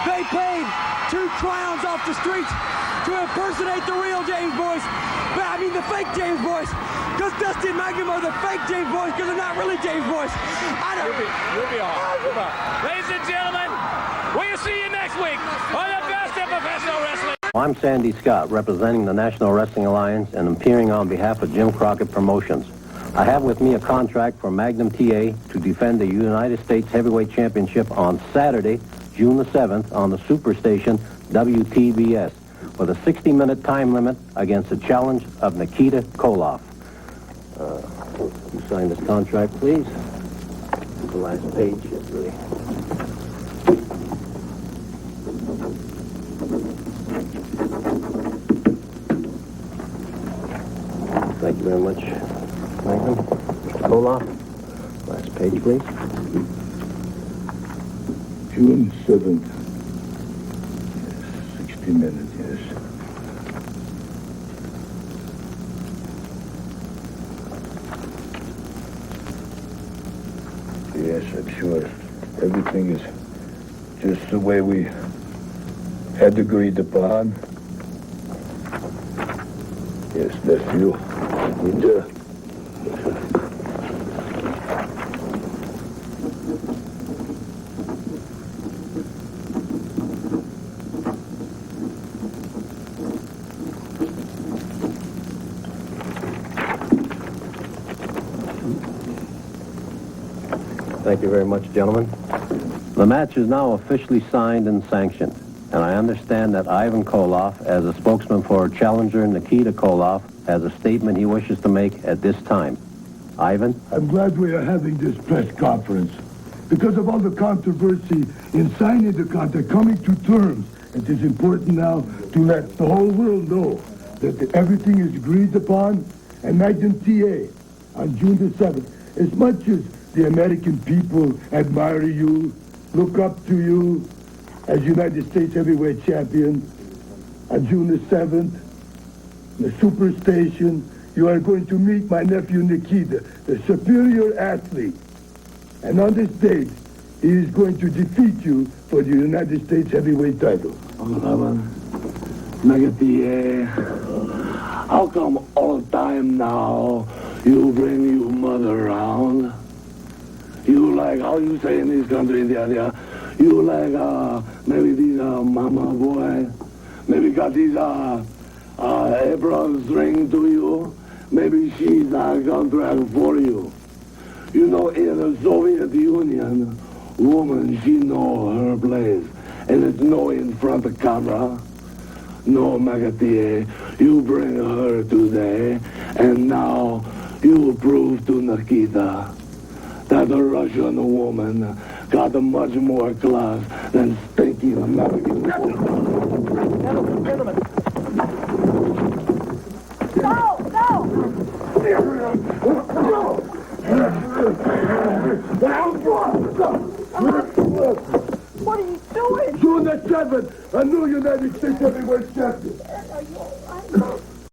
They paid two clowns off the streets to impersonate the real James boys. But I mean the fake James boys. Because Dusty and Magnum are the fake James boys because they're not really James boys. You'll be all right. Goodbye. Ladies and gentlemen, we'll see you next week on the best of professional wrestling. I'm Sandy Scott, representing the National Wrestling Alliance and appearing on behalf of Jim Crockett Promotions. I have with me a contract for Magnum TA to defend the United States Heavyweight Championship on Saturday, June the 7th, on the Superstation WTBS, with a 60-minute time limit against the challenge of Nikita Koloff. You sign this contract, please. The last page is the... Thank you very much, Magnum. Koloff, last page, please. June 7th. Yes, 60 minutes, yes. Yes, I'm sure everything is just the way we had agreed upon. Yes, that's you. And, Thank you very much, gentlemen. The match is now officially signed and sanctioned, and I understand that Ivan Koloff, as a spokesman for challenger Nikita Koloff, has a statement he wishes to make at this time. Ivan? I'm glad we are having this press conference. Because of all the controversy in signing the contract, coming to terms, it is important now to let the whole world know that everything is agreed upon, and Magnum TA on June the 7th. As much as the American people admire you, look up to you as United States heavyweight champion, on June the 7th, the Superstation, you are going to meet my nephew Nikita, the superior athlete. And on this date, he is going to defeat you for the United States heavyweight title. How come all the time now you bring your mother around? You like, how you say in this country, India, you like, maybe these, mama boy, maybe got these, April's ring to you. Maybe she's a contract for you. You know, in the Soviet Union, woman, she know her place. And it's no in front of camera. No, Magatie, you bring her today, and now you prove to Nikita that the Russian woman got a much more class than stinky American. Gentlemen. What are you doing? June the 7th, a new United States heavyweight champion.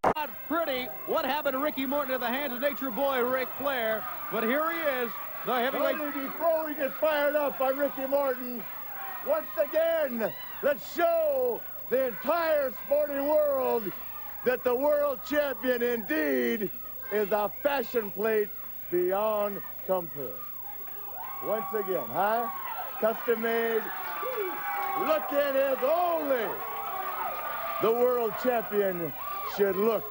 Not pretty. What happened to Ricky Morton in the hands of Nature Boy Ric Flair? But here he is, the heavyweight. Before we get fired up on Ricky Morton, once again, let's show the entire sporting world that the world champion indeed is a fashion plate beyond compare. Once again, huh? Custom made, looking as only the world champion should look.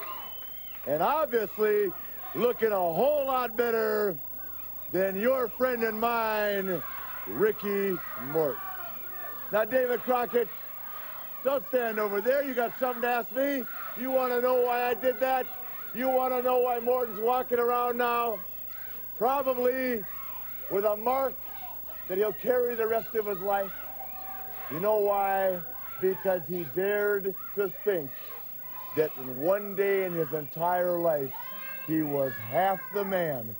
And obviously looking a whole lot better than your friend and mine, Ricky Morton. Now, David Crockett, don't stand over there. You got something to ask me? You want to know why I did that? You want to know why Morton's walking around now? Probably with a mark that he'll carry the rest of his life. You know why? Because he dared to think that in one day in his entire life, he was half the man.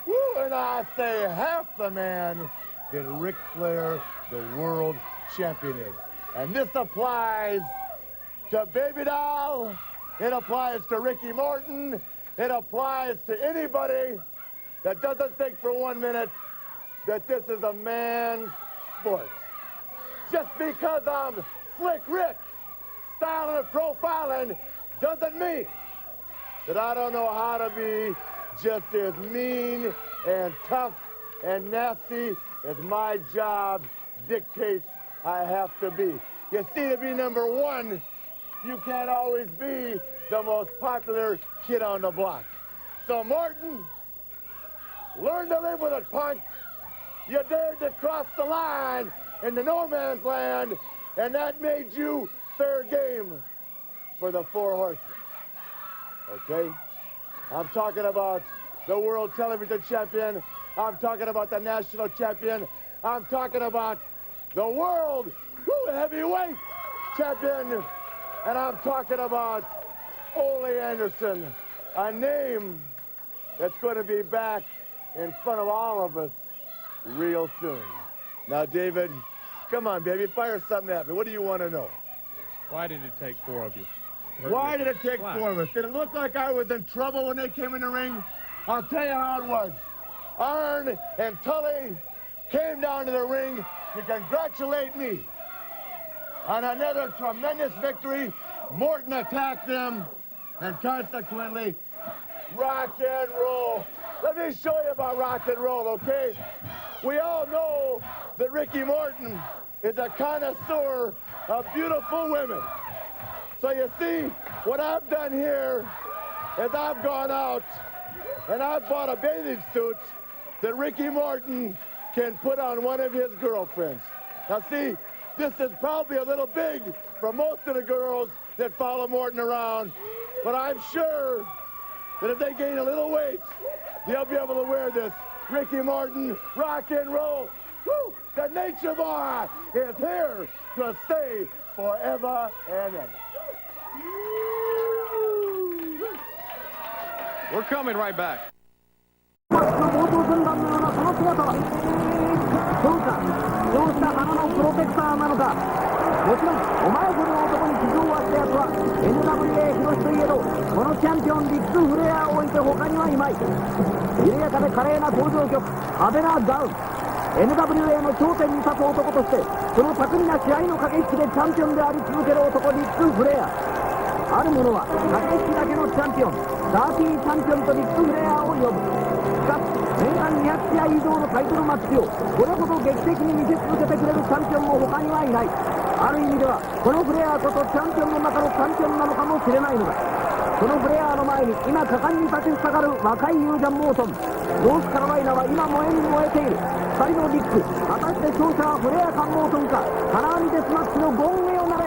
Woo, and I say half the man that Ric Flair, the world champion, is. And this applies to Baby Doll. It applies to Ricky Morton. It applies to anybody that doesn't think for 1 minute that this is a man's sport. Just because I'm Slick Rick, styling and profiling, doesn't mean that I don't know how to be just as mean and tough and nasty as my job dictates I have to be. You see, to be number one, you can't always be the most popular kid on the block. So, Morton, learn to live with it, punk. You dared to cross the line into no man's land, and that made you fair game for the Four Horsemen. Okay? I'm talking about the world television champion. I'm talking about the national champion. I'm talking about the world heavyweight champion. And I'm talking about Ole Anderson, a name that's going to be back in front of all of us real soon. Now, David, come on, baby, fire something at me. What do you want to know? Why did it take four of you? Why did it take four of us? Did it look like I was in trouble when they came in the ring? I'll tell you how it was. Arn and Tully came down to the ring to congratulate me on another tremendous victory. Morton attacked them, and consequently, rock and roll. Let me show you about rock and roll, okay? We all know that Ricky Morton is a connoisseur of beautiful women. So you see, what I've done here is I've gone out and I've bought a bathing suit that Ricky Morton can put on one of his girlfriends. Now see, this is probably a little big for most of the girls that follow Morton around, but I'm sure that if they gain a little weight, they'll be able to wear this. Ricky Morton, rock and roll. Woo! The Nature Boy is here to stay forever and ever. We're coming right back. そうか、そうした花のプロテクターなのか。もちろんお前ほどの男に傷を負ったやつは NWA 広しといえど、このチャンピオンリック・フレアを置いて他にはいまい。緩やかで華麗な登場曲、派手なダウン。NWA の頂点に立つ男として、その巧みな試合の駆け引きでチャンピオンであり続ける男、リック・フレア。ある者は駆け引きだけのチャンピオン、ダーティーチャンピオンとリック・フレアを呼ぶ。しかし年間200試合以上のタイトルマッチをこれほど劇的に見せ続けてくれるチャンピオンも他にはいない。ある意味ではこのフレアこそチャンピオンの中のチャンピオンなのかもしれないのだ。そのフレアの前に今果敢に立ちふさがる若いユージャン・モートン。ノースカロライナは今燃えに燃えている。2人のリック、果たして勝者はフレアかモートンか。金網デスマッチのゴングをなれ。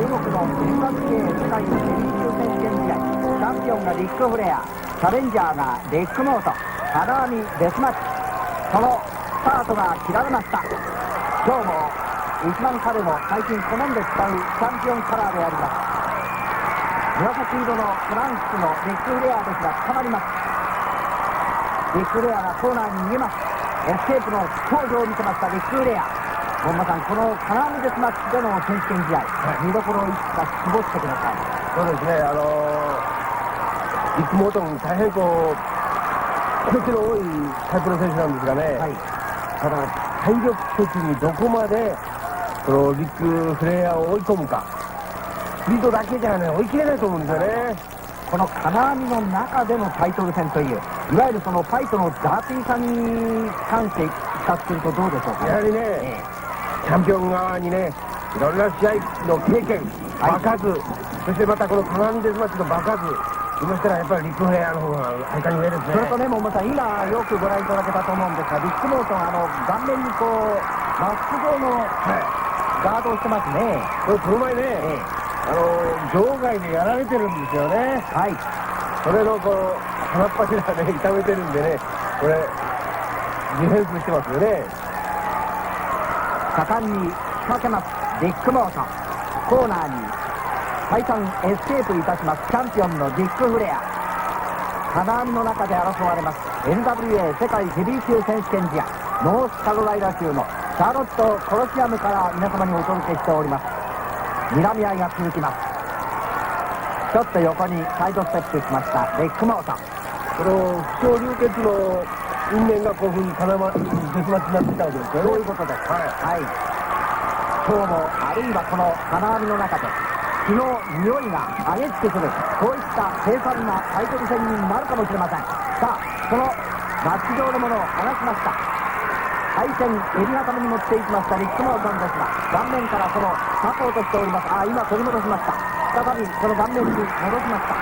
注目の NWA 世界のヘビー級選手権試合、チャンピオンがリック・フレア、チャレンジャーがリック・モートン、金網デスマッチ、そのスタートが切られました。今日も一番彼の最近好んで使うチャンピオンカラーであります。紫色のフランスのリック・フレアですが捕まります。リック・フレアがコーナーに逃げます。エスケープの登場を見せましたリック・フレア。本間さん、この金網デスマッチでの選手権試合、見どころをいくつか絞ってください。そうですね、リック・モートン、大変個性の多いタイプの選手なんですがね、はい、ただ、体力的にどこまでこのリック・フレアを追い込むか、スピードだけじゃね、追い切れないと思うんですよね。この金網の中でのタイトル戦という、いわゆるそのファイトのダーティーさに関して比較するとどうでしょうか。やはりね、チャンピオン側にね、いろんな試合の経験、爆発、そしてまたこの金網デスマッチの爆発、今したらやっぱりリック・フレアの方がはるかに上ですね。それとね、桃さん、今よくご覧いただけたと思うんですが、リック・モートン、顔面にこう、マスク状のガードをしてますね。この前ね、場外でやられてるんですよね。はい。それのこの鼻っ柱で痛めてるんでね、これ、ディフェンスしてますよね。果敢に仕掛けますリック・モートン。コーナーに再三エスケープいたしますチャンピオンのリック・フレア。金網の中で争われます NWA 世界ヘビー級選手権試合、ノースカロライナ州のシャーロットコロシアムから皆様にお届けしております。睨み合いが続きます。ちょっと横にサイドステップしましたリック・モートン。この不調流血の因縁がこういうふうに金網デスマッチになってきたわけですよね。そういうことです。はい。今日もあるいはこの金網の中で血の匂いが激しくする、こういった凄惨なタイトル戦になるかもしれません。さあ、そのマッチ上のものを離しました。対戦襟固めに持っていきましたリック・モートンですが、顔面からそのサポートしております。今取り戻しました。再びその顔面に戻しました。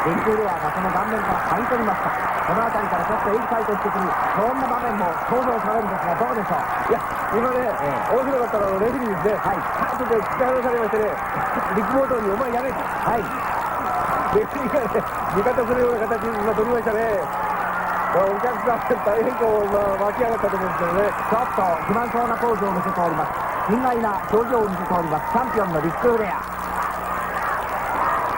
リック・フレアがその顔面から買い取りました。この辺りからちょっとエキサイトしてくる、そんな場面も想像されるんですが、どうでしょう。いや、今ね、面白かったのはレフェリーですね。はい。カートで使い出されましてね、リック・モートンにお前やれと。はい。レフェリーがね、味方するような形に今取りましたね。お客さん大変今湧き上がったと思うんですけどね。ちょっと不満そうなポーズを見せております。品外な表情を見せておりますチャンピオンのリック・フレア。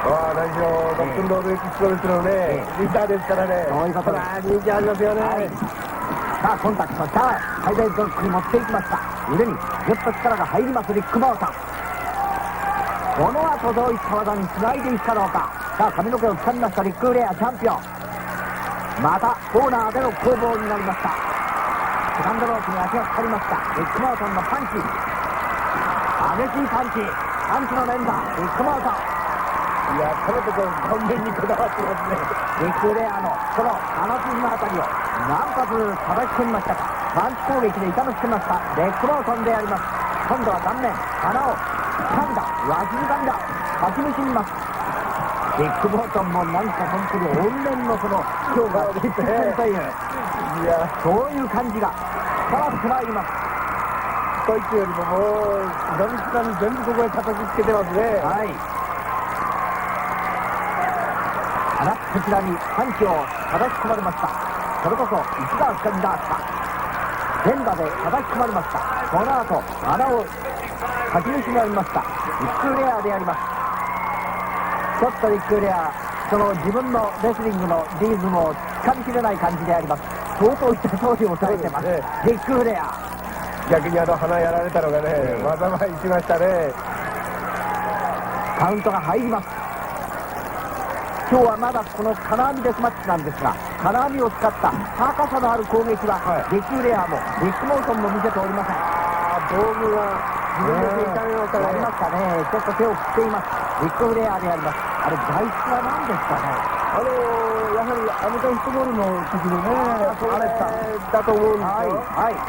何しろロックンロールエキスプロレスのね、リーダーですからね。そういうことです。人気ありますよね。はい、さあコンタクトしたハイベイドッグに持っていきました。腕にぐっと力が入りますリック・モートン。この後どういった技につないでいくかどうか。さあ髪の毛を掴みましたリック・フレアチャンピオン。またコーナーでの攻防になりました。セカンドロープに足がかかりましたリック・モートンのパンチ、激しいパンチの連打リック・モートン。いや、このところ顔面にこだわってますね。リック・フレアのこの鼻筋のあたりを何発叩き込みましたか。パンチ攻撃で痛めつけましたリック・モートンであります。今度は顔面、鼻を掴んだ、わしづかみだ、かきむしります。ビッグモートンもなんか本当に怨念のその今日が出てくるという、いやそういう感じが変わってまいります。こいつよりももうがむしゃらに全部ここへ叩きつけてますね。はい。こちらにパンチを叩き込まれました。それこそ一打二打した連打で叩き込まれました。この後穴をかき抜きられました。リック・レアであります。ちょっとリック・レアその自分のレスリングのリズムをつかみきれない感じであります。相当痛そうに抑えてます、ね、リック・レア。逆に鼻やられたのがね、技前行きましたね。カウントが入ります。今日はまだこの金網デスマッチなんですが、金網を使った高さのある攻撃は、リック・レアもリック・モートンも見せておりません。道具が自分で痛めましたね。やりましたね。ちょっと手を振っています。リック・レアであります。あれ外出は何ですかね。やはりアメリカンフットボールの時のね、あれだと思うんですよ。はい。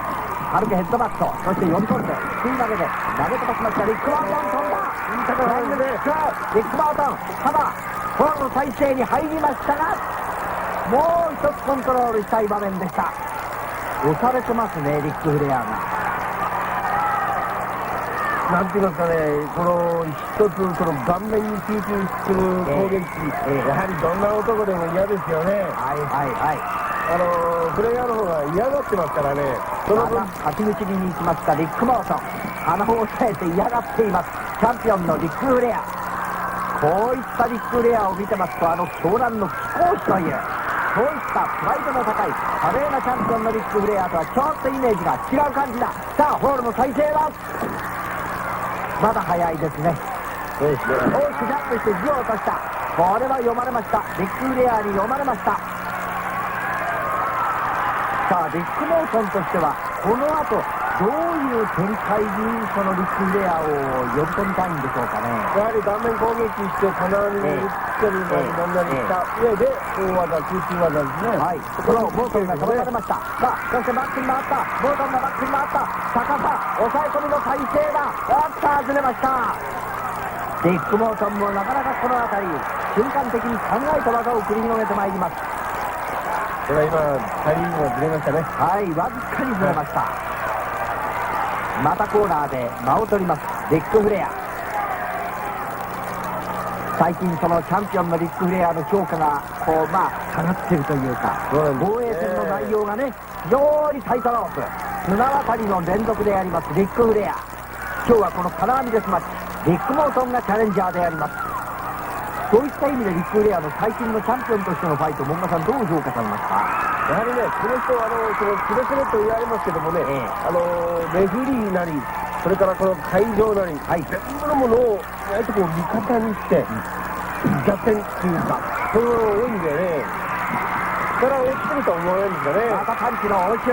軽くヘッドバット、そして呼び込んで、低い投げで投げ飛ばしました。リック・モートン飛んだ。いい高さでリック・モートン、ただフォアの体勢に入りましたが、もう一つコントロールしたい場面でした。押されてますね、リック・フレアが。なんて言いますかね、この一つその顔面に集中する攻撃、やはりどんな男でも嫌ですよね。プレイヤーの方が嫌がってますからね。その分かき抜きに行きましたリック・モートン、鼻を押さえて嫌がっています。チャンピオンのリック・フレア。こういったリック・レアを見てますと、狂乱の貴公子というそういったプライドの高い華麗なチャンピオンのリック・フレアとはちょっとイメージが違う感じだ。さあホールの体勢はまだ早いですね。そうですね。大きくジャンプして銃を落とした。これは読まれました。リック・フレアに読まれました。さあリック・モートンとしてはこの後どういう展開にそのリック・フレアを呼び込みたいんでしょうかね。やはり顔面攻撃して金網につけるなりなんなりした上で大技、空中技ですね。はい。このモートンが止められました。さあそしてバックに回った。モートンがバックに回った。高さ抑え込みの体勢だ。外れました。リック・モートンもなかなかこの辺り瞬間的に考えた技を繰り広げてまいります。これは今タイミングがずれましたね。はい、わずかにずれました。またコーナーで間を取りますリック・フレア。最近そのチャンピオンのリック・フレアの評価が下がっているというか、防衛戦の内容がね非常にタイトロープ綱渡りの連続でありますリック・フレア。今日はこの金網デスマッチリック・モートンがチャレンジャーであります。そういった意味でリック・フレアの最近のチャンピオンとしてのファイト、門馬さんどう評価されますか。やはりね、この人はそのスレスレと言われますけどもね、レフリーなりそれからこの会場なり、全部のものをあえてこう味方にして逆転っていうかそういう多いんでね、力を落ちてると思われるんですよね。またパンチの応酬、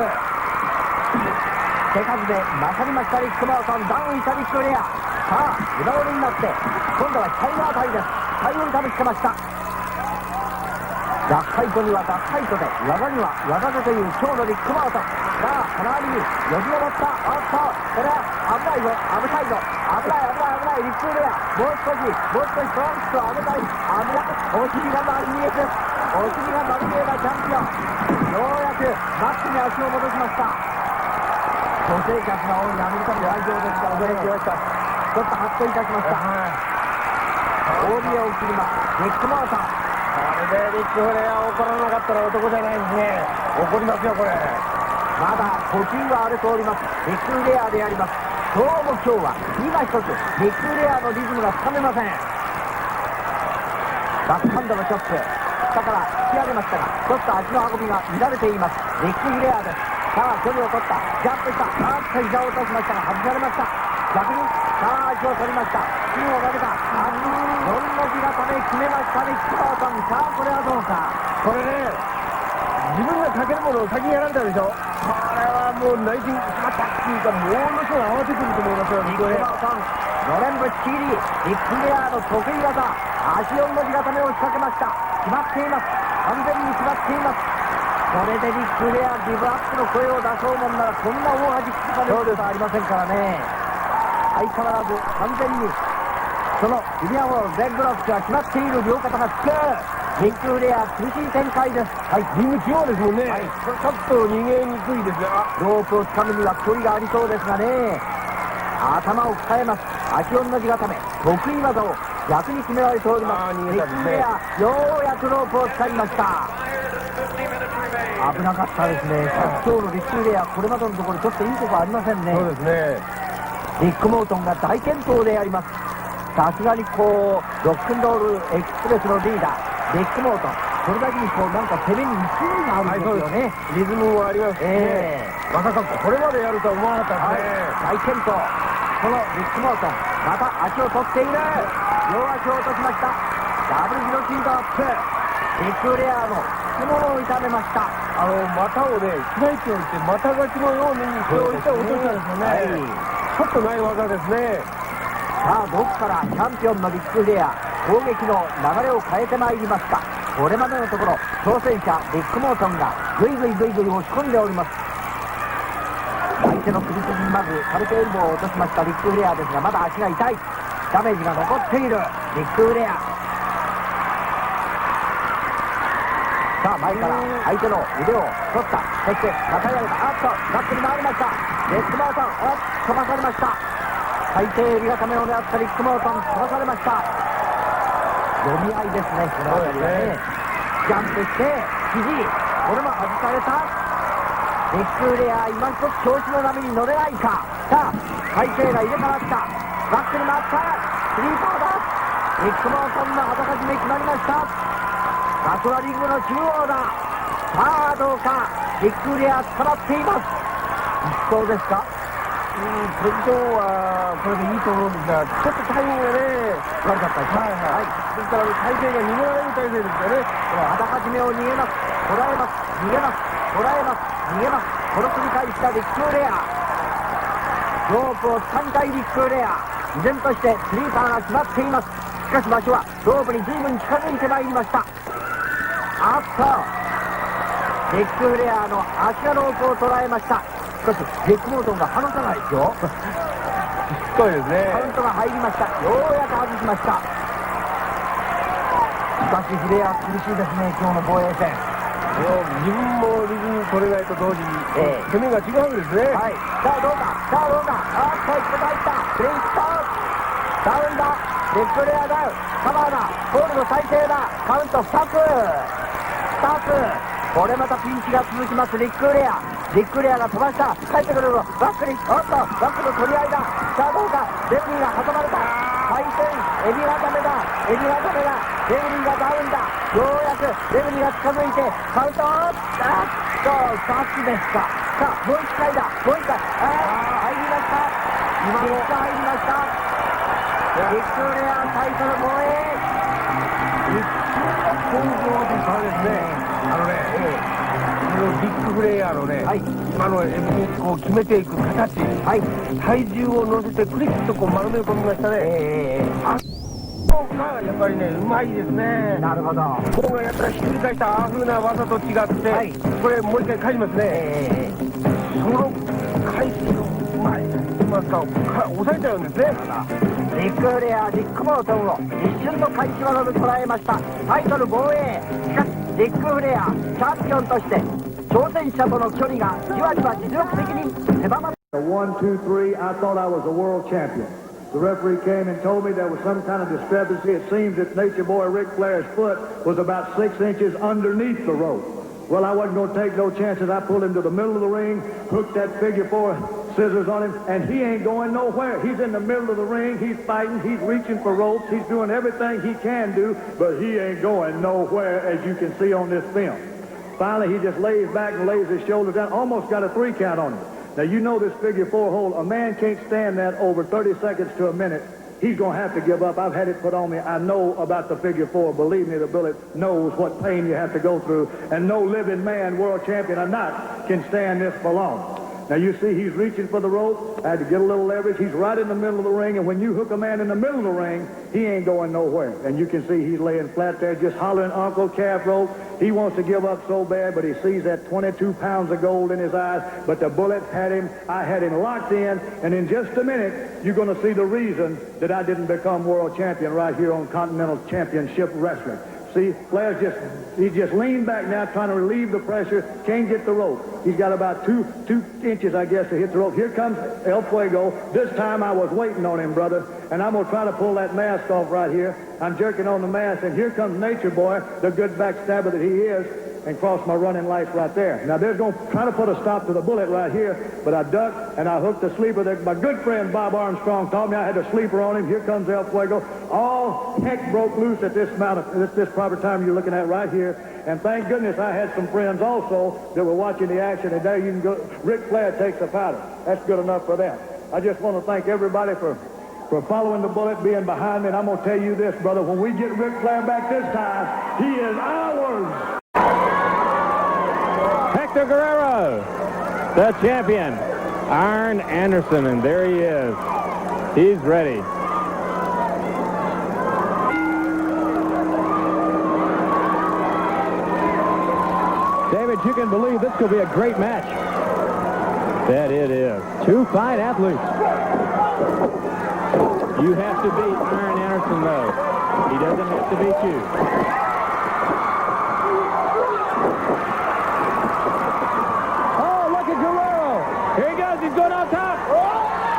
手数で勝りましたリック・モートン。ダウンしたリック・フレア。さあ裏折りになって今度は額のあたりです。体を痛めつけました。脱ファイトには脱ファイトで、技には技でという今日のリック・モートン。さあ金網によじ登った。これは危ないぞ、危ないぞ、危ないリック・フレア。もう少しトランクスを危ない。お尻が丸見えです。お尻が丸見えなチャンピオン。ようやくマッチに足を戻しました。女性客が多いアメリカの会場ですからね。ちょっとハッといたしました。帯を切りますリック・モートン。これでリック・フレア怒らなかったら男じゃないですね。怒りますよこれ。まだ呼吸は荒れておりますリック・フレアであります。どうも今日は今一つリック・フレアのリズムがつかめません。バックハンドのチョップ、下から引き上げましたがちょっと足の運びが乱れていますリック・フレアです。さあ距離を取った、ジャンプした。膝を落としましたが外されました。逆にさあ足を取りました。芯をかけた。4の字固め決めましたリック・モートン。さあこれはどうか。これね、自分がかけるものを先にやられたでしょ。これはもう内心しまったっていうか、ものすごい慌ててくると思いますよリック・モートン。のれんぶっちぎりリック・フレアの得意技、足4の字固めを仕掛けました。決まっています。完全に決まっています。これでリック・フレアギブアップの声を出そうもんならこんな大恥聞かれることはありませんからね。相変わらず完全にそのジュニアホールレッグロックが決まっている両肩がつくリック・フレア苦しい展開です。はい、リング中央ですもんね、はい、これちょっと逃げにくいですね。ロープをつかむには距離がありそうですがね、頭を抱えます。足同じ固め、得意技を逆に決められております。リック・フレアようやくロープを使いました。危なかったですね。今日のリック・フレア、これまでのところちょっといいところありませんね。そうですね。リック・モートンが大健闘であります。さすがにこうロックンロールエクスプレスのリーダーリック・モートン、それだけにこうなんか攻めに勢いがあるんですよね。リズムもありますね。まさかこれまでやるとは思わなかったですね。大健闘。このリック・モートン、また足を取っている。両足を落としました。ダブルギロチンドアップ。リック・レアの太ももを痛めました。股をね開いておいて股勝ちのようにそういった落としたんですよね。ちょっとない技ですね。さあどこからチャンピオンのリック・フレア攻撃の流れを変えてまいりますか。これまでのところ挑戦者リック・モートンがグイグイグイグイ押し込んでおります。相手の首筋にまず軽くエルボーを落としましたリック・フレアですが、まだ足が痛い。ダメージが残っているリック・フレア。さあ前から相手の腕を取った。そしてまたやれた。バックに回りましたリック・モートン。飛ばされました。最低エビ固めを狙ったリック・モートン、飛ばされました。読み合いですね、この辺りはね。ジャンプして肘、これも外された。リック・フレア今一つ調子の波に乗れないか。さあ体勢が入れ替わった。バックに回った。スリーパーだ。リック・モートンの旗始め決まりました。バトラリングの中央だ。さあどうか。リック・フレア捕まっています。一走ですか。ポジションはこれでいいと思うんですが、ちょっとタイミングがね悪かったです。はい、ですから体勢が逃げられる体勢ですよね。旗始めを逃げます。こらえます。逃げます。こらえます。逃げます。この繰り返したリック・フレア。ロープを掴みたいリック・フレア。依然としてスリーパーが決まっています。しかし場所はロープに随分近づいてまいりました。リック・フレアの足がロープを捉えました。しかしリック・モートンが離さないですよ。そうですね。カウントが入りました。ようやく外しました。しかしフレア苦しいですね、今日の防衛戦。自分もリズム取れないと同時に、攻めが違うんですね。はい、さあどうだ。一歩入った。プレイストダウンだ。リック・フレアダウン。カバーだ。ホールの最低だ。カウント2つ。これまたピンチが続きますリック・フレア。リック・フレアが飛ばした。帰ってくるぞ。バックにバックの取り合いだ。さあどうか。レフリーが挟まれた。回転エビはダメだ。レフリーがダウンだ。ようやくレフリーが近づいてカウント。2つですか。さあもう1回だ。入りました。今も入りました。リック・フレアタイトル防衛。本当ですね。ビッグフレイヤーのね、今のこう決めていく形、体重を乗せてクリッとこう丸め込みましたね。がやっぱりねうまいですね。なるほど。ここがやったらひっくり返したああいう風な技と違って、これもう一回返しますね。その返しのうまいと言いますか、抑えちゃうんですね。リック・フレア、リック・モートンを一瞬の返し技で捉えました。タイトル防衛。しかしリック・フレアチャンピオンとして挑戦者との距離がじわじわ実力的に狭まる。 1, 2, 3, I thought I was a world champion. The referee came and told me there was some kind of discrepancy. It seems that Nature Boy Ric Flair's foot was about 6 inches underneath the rope. Well, I wasn't going to take no chances. I pulled him to the middle of the ring, hooked that figure 4 scissors on him, and he ain't going nowhere. He's in the middle of the ring. He's fighting. He's reaching for ropes. He's doing everything he can do, but he ain't going nowhere, as you can see on this film. Finally, he just lays back and lays his shoulders down. Almost got a 3 count on him. Now, you know this figure 4 hold. A man can't stand that over 30 seconds to a minute. He's going to have to give up. I've had it put on me. I know about the figure 4. Believe me, the bullet knows what pain you have to go through. And no living man, world champion or not, can stand this for long. Now you see he's reaching for the rope. I had to get a little leverage. He's right in the middle of the ring, and when you hook a man in the middle of the ring, he ain't going nowhere. And you can see he's laying flat there just hollering Uncle Calf Rope. He wants to give up so bad, but he sees that 22 pounds of gold in his eyes. But the bullet had him. I had him locked in, and in just a minute, you're going to see the reason that I didn't become world champion right here on Continental Championship Wrestling. See, Flair's he just leaned back now trying to relieve the pressure, can't get the rope. He's got about two inches, I guess, to hit the rope. Here comes El Fuego. This time I was waiting on him, brother, and I'm going to try to pull that mask off right here. I'm jerking on the mask, and here comes Nature Boy, the good backstabber that he is, and cross my running lights right there. Now, they're going to try to put a stop to the bullet right here, but I ducked, and I hooked the sleeper that my good friend Bob Armstrong taught me. I had a sleeper on him. Here comes El Fuego. All heck broke loose at this proper time you're looking at right here. And thank goodness I had some friends also that were watching the action, and there you can go. Ric Flair takes a powder. That's good enough for them. I just want to thank everybody for following the bullet, being behind me, and I'm going to tell you this, brother, when we get Ric Flair back this time, he is ours. Hector Guerrero, the champion. Arn Anderson, and there he is. He's ready. David, you can believe this could be a great match. That it is. Two fine athletes. You have to beat Arn Anderson, though. He doesn't have to beat you. Here he goes. He's going on top.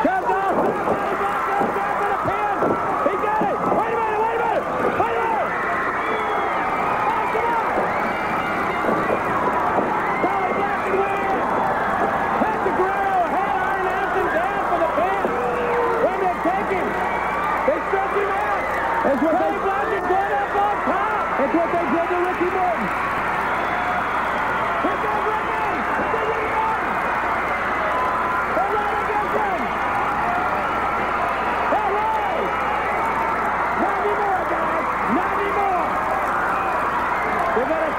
Comes off. Goes down for the pin. He got it. Wait a minute. Wait a minute. Wait a minute. Oh, come on. Tolly Black can win. Hector Guerrero had Arn Anderson down for the pin. When they take him, they stretch him out. Tolly Black is going up on top. That's what they did to Ricky Morton. Here goes Ricky.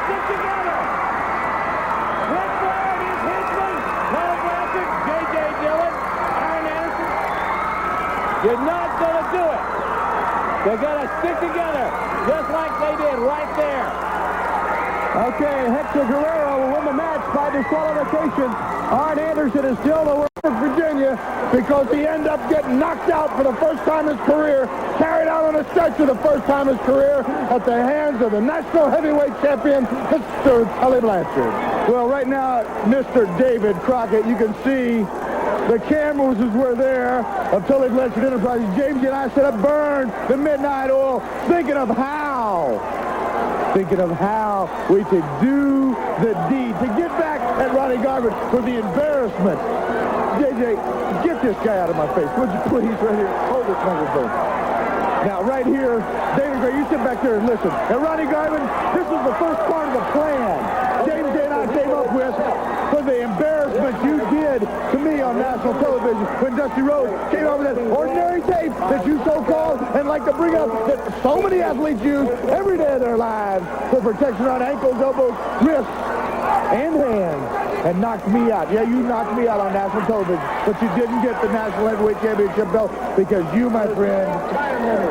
Stick together. Ric Flair and his henchmen, Paul Blanchard, J.J. Dillon, Arn Anderson. You're not going to do it. They're going to stick together, just like they did right there. Okay, Hector Guerrero will win the match by disqualification. Arn Anderson is still the winner of Virginia because he ended up getting knocked out for the first time in his career, carried out on a stretcher the first time in his career at the hands of the national heavyweight champion, Mr. Tully Blanchard. Well, right now, Mr. David Crockett, you can see the cameras were there of Tully Blanchard Enterprises. James and I set up Burn the Midnight Oil, thinking of how we could do the deed, to get back at Ronnie Garvin for the embarrassment. JJ, get this guy out of my face, would you please, right here? Hold this microphone. Now, right here, David Gray, you sit back there and listen. And Ronnie Garvin, this is the first part of the plan James and I came up with for the embarrassment you did to me on national television when Dusty Rhodes came over that ordinary tape that you so-called and like to bring up that so many athletes use every day of their lives for protection on ankles, elbows, wrists, and hands, and knocked me out. Yeah, you knocked me out on national television, but you didn't get the National Heavyweight Championship belt because you, my friend,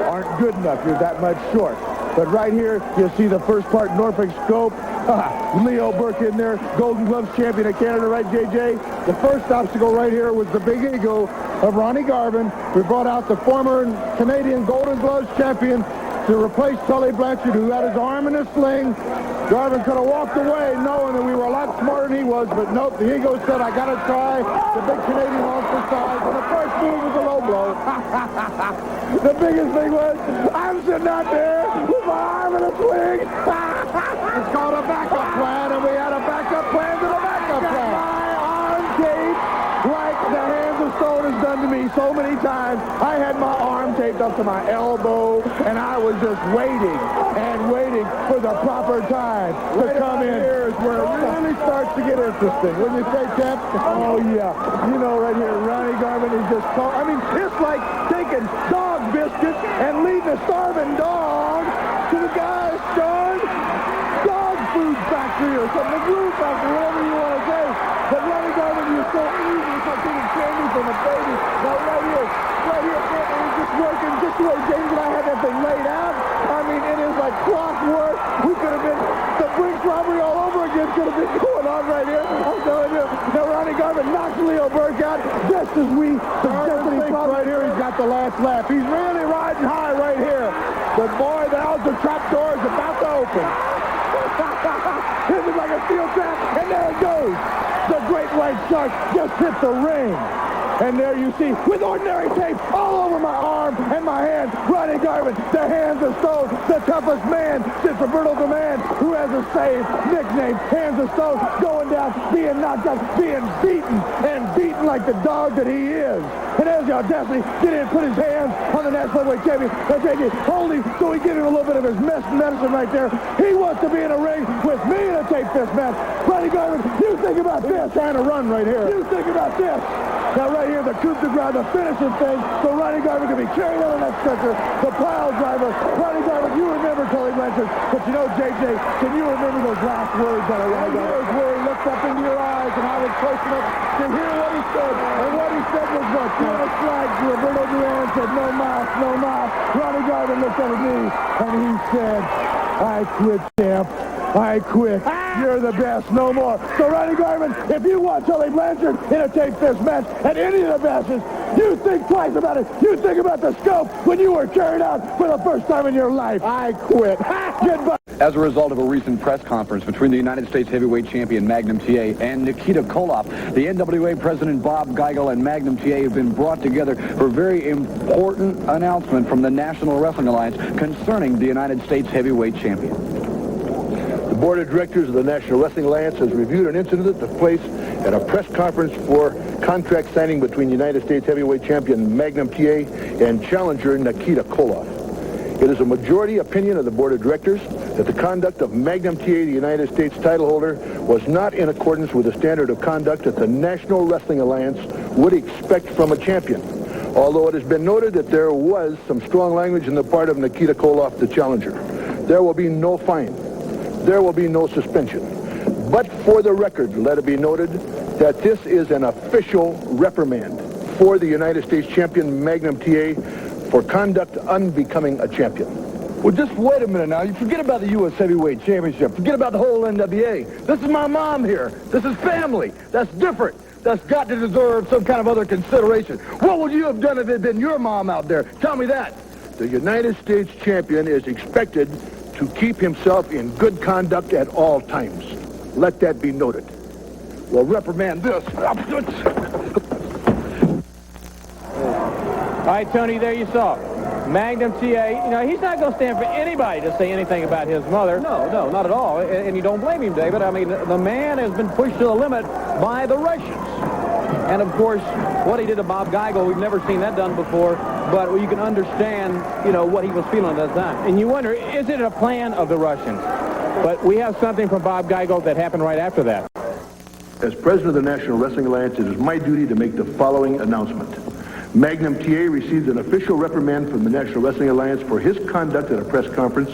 aren't good enough. You're that much short. But right here, you'll see the first part, Norfolk Scope. Leo Burke in there, Golden Gloves champion of Canada, right, JJ? The first obstacle right here was the big ego of Ronnie Garvin. We brought out the former Canadian Golden Gloves champion to replace Tully Blanchard, who had his arm in a sling. Garvin could have walked away knowing that we were a lot smarter than he was, but nope, the ego said, I got to try. The big Canadian lost for size, and the first move was a low blow. The biggest thing was, I'm sitting out there with my arm in a sling. It's called a backup plan, and we had a backup plan to the backup plan. My arm taped like the hands of stone has done to me so many times. I had my arm taped up to my elbow, and I was just waiting and waiting for the proper time to come in. Here's where it really starts to get interesting. Wouldn't you say, Champ? Oh, yeah. You know, right here, Ronnie Garvin is just so... I mean, it's like taking dog biscuits and leading a starving dog to the guy's darn food factory or something, the glue factory, whatever you want to say. But Ronnie Garvin, you're so easy going to be going on right here. I'm telling you. Now, Ronnie Garvin knocks Leo Burke out just as we suggested right here. He's got the last lap. He's really riding high right here. But boy, the Alger trap door is about to open. This is like a steel trap, and there it goes. The great white shark just hit the ring. And there you see, with ordinary tape all over my arm and my hand, Ronnie Garvin, the hands of stone, the toughest man since Roberto the Man, who has a same nickname, Hands of Stone, going down, being knocked out, being beaten, and beaten like the dog that he is. And there's the audacity, get in, put his hands on the National Heavyweight Champion, hold him, so we give him a little bit of his medicine right there. He wants to be in a ring with me in a tape fist match. Ronnie Garvin, you think about this. Trying to run right here. You think about this. Now right here, the coup de grace, the finishing thing, so Ronnie Garvin can be carried out on that stretcher. The pile driver, Ronnie Garvin, you remember Tully Blanchard, but you know, JJ, can you remember those last words that are Ronnie Garvin? Where he looked up into your eyes, and I was close enough to hear what he said. And what he said was what? China flag to Roberto Duran said, no mas, no mas. Ronnie Garvin looked at me, and he said, I quit, champ. I quit. You're the best. No more. So, Ronnie Garvin, if you want Tully Blanchard in a tape fist match at any of the matches, you think twice about it. You think about the scope when you were carried out for the first time in your life. I quit. Goodbye. As a result of a recent press conference between the United States heavyweight champion Magnum TA and Nikita Koloff, the NWA president Bob Geigel and Magnum TA have been brought together for a very important announcement from the National Wrestling Alliance concerning the United States heavyweight champion. The board of directors of the National Wrestling Alliance has reviewed an incident that took place at a press conference for contract signing between United States heavyweight champion Magnum TA and challenger Nikita Koloff. It is a majority opinion of the board of directors that the conduct of Magnum TA, the United States title holder, was not in accordance with the standard of conduct that the National Wrestling Alliance would expect from a champion. Although it has been noted that there was some strong language in the part of Nikita Koloff, the challenger. There will be no fine. There will be no suspension. But for the record, let it be noted that this is an official reprimand for the United States champion Magnum TA for conduct unbecoming a champion. Well, just wait a minute now. You forget about the U.S. Heavyweight Championship. Forget about the whole NWA. This is my mom here. This is family. That's different. That's got to deserve some kind of other consideration. What would you have done if it had been your mom out there? Tell me that. The United States champion is expected to keep himself in good conduct at all times. Let that be noted. Well, reprimand this. All right, Tony, there you saw Magnum TA. You know, he's not going to stand for anybody to say anything about his mother. No, not at all. And you don't blame him, David. I mean, the man has been pushed to the limit by the Russians. And, of course, what he did to Bob Geigel, we've never seen that done before. But you can understand, you know, what he was feeling at that time. And you wonder, is it a plan of the Russians? But we have something from Bob Geigel that happened right after that. As president of the National Wrestling Alliance, it is my duty to make the following announcement. Magnum TA received an official reprimand from the National Wrestling Alliance for his conduct at a press conference.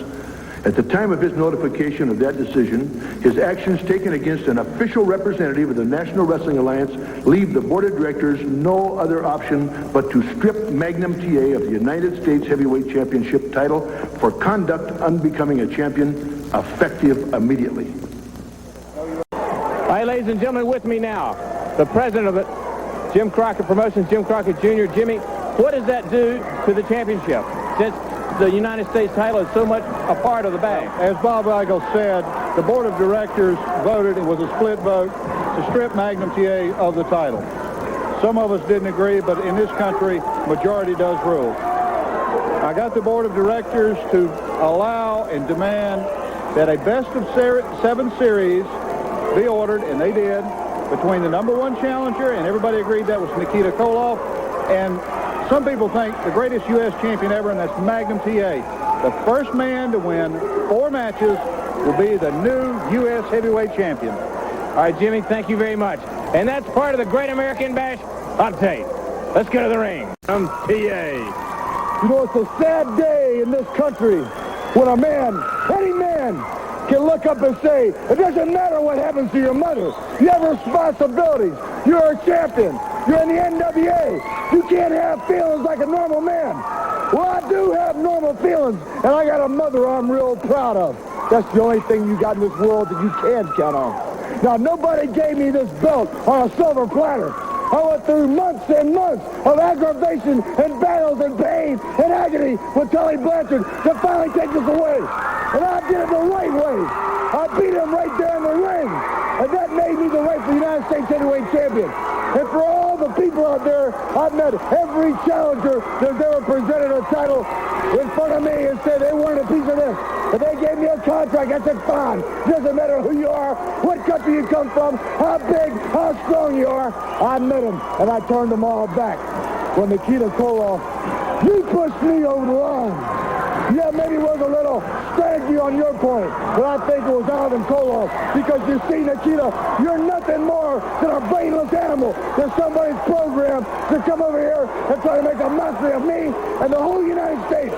At the time of his notification of that decision, his actions taken against an official representative of the National Wrestling Alliance leave the board of directors no other option but to strip Magnum TA of the United States Heavyweight Championship title for conduct unbecoming a champion, effective immediately. All right, ladies and gentlemen, with me now, the president of the Jim Crockett Promotions, Jim Crockett Jr. Jimmy, what does that do to the championship? Since the United States title is so much a part of the bag. As Bob Geigel said, the board of directors voted, it was a split vote, to strip Magnum TA of the title. Some of us didn't agree, but in this country, majority does rule. I got the board of directors to allow and demand that a best of 7 series be ordered, and they did, between the number 1 challenger, and everybody agreed that was Nikita Koloff, and some people think the greatest U.S. champion ever, and that's Magnum TA. The first man to win 4 matches will be the new U.S. heavyweight champion. All right, Jimmy, thank you very much. And that's part of the Great American Bash on tape. Let's go to the ring. TA. You know, it's a sad day in this country when a man, any man, can look up and say, it doesn't matter what happens to your mother. You have responsibilities. You're a champion. You're in the NWA. You can't have feelings like a normal man. Well, I do have normal feelings, and I got a mother I'm real proud of. That's the only thing you got in this world that you can count on. Now, nobody gave me this belt on a silver platter. I went through months and months of aggravation and battles and pain and agony with Tully Blanchard to finally take this away. And I did it the right way. I beat him right there in the ring. And that made me the rightful United States heavyweight champion. And for all the people out there, I've met every challenger that's ever presented a title in front of me and said they wanted a piece of this. If they gave me a contract, I said, fine. Doesn't matter who you are, what country you come from, how big, how strong you are. I met them, and I turned them all back. When Nikita Koloff, you pushed me over the line. Yeah, maybe it was a little strategy on your point, but I think it was Alvin Koloff, because you see, Nikita, you're nothing more than a brainless animal. There's somebody's program to come over here and try to make a mockery of me and the whole United States.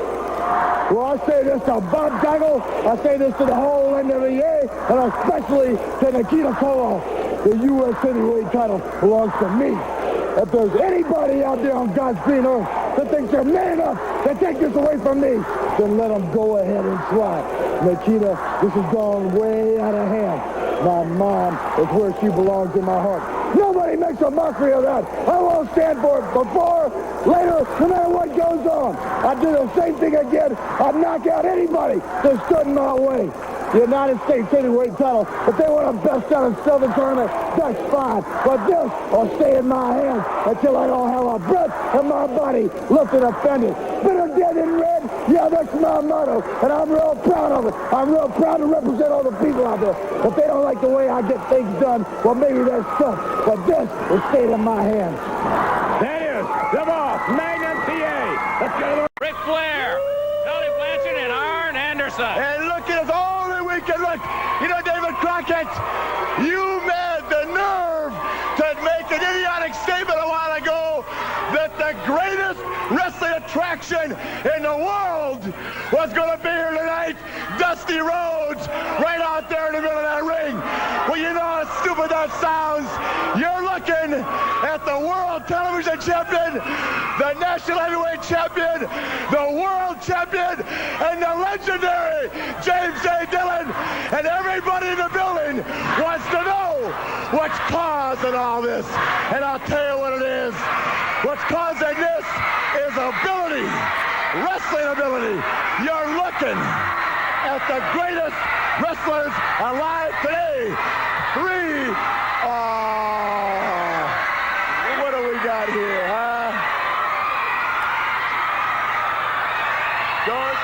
Well, I say this to Bob Geigel, I say this to the whole NWA, and especially to Nikita Koloff. The U.S. heavyweight title belongs to me. If there's anybody out there on God's green earth that thinks they're man enough to take this away from me, then let them go ahead and try. Nikita, this has gone way out of hand. My mom is where she belongs in my heart. Nobody makes a mockery of that. I won't stand for it before, later, no matter what goes on. I do the same thing again. I knock out anybody that stood in my way. The United States heavyweight title, if they want a best out of Southern tournament, that's fine. But this will stay in my hands until I don't have a breath in my body left unoffended. Bitter, dead, and red, yeah, that's my motto, and I'm real proud of it. I'm real proud to represent all the people out there. If they don't like the way I get things done, well, maybe that's tough. But this will stay in my hands. That is the boss, Magnum TA. Let's go to the Ric Flair, Tully Blanchard, and Arn Anderson. And look at us all that we can look. You know, David Crockett, you had the nerve to make an idiotic statement a while ago that the greatest wrestling attraction in the world was going to be here tonight. Dusty Rhodes right out there in the middle of that ring. Well, you know how stupid that sounds. You're looking at the world television champion, the national heavyweight champion, the world champion, and the legendary James A. Dillon. And everybody in the building wants to know what's causing all this. And I'll tell you what it is. What's causing this is ability, wrestling ability. You're looking at the greatest wrestlers alive today. What do we got here, huh? George?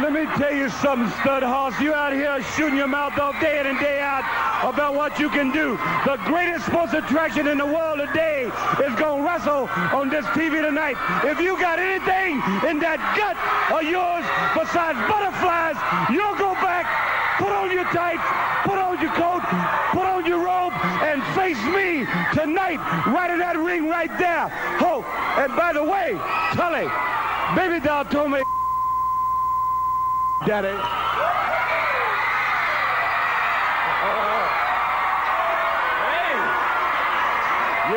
Let me tell you something, stud hoss. You out here shooting your mouth off day in and day out about what you can do. The greatest sports attraction in the world today is going to wrestle on this TV tonight. If you got anything in that gut of yours besides butterflies, you'll go back, put on your tights, put on your coat, put on your robe, and face me tonight right in that ring right there. Oh, and by the way, Tully, Baby Doll told me, Daddy. You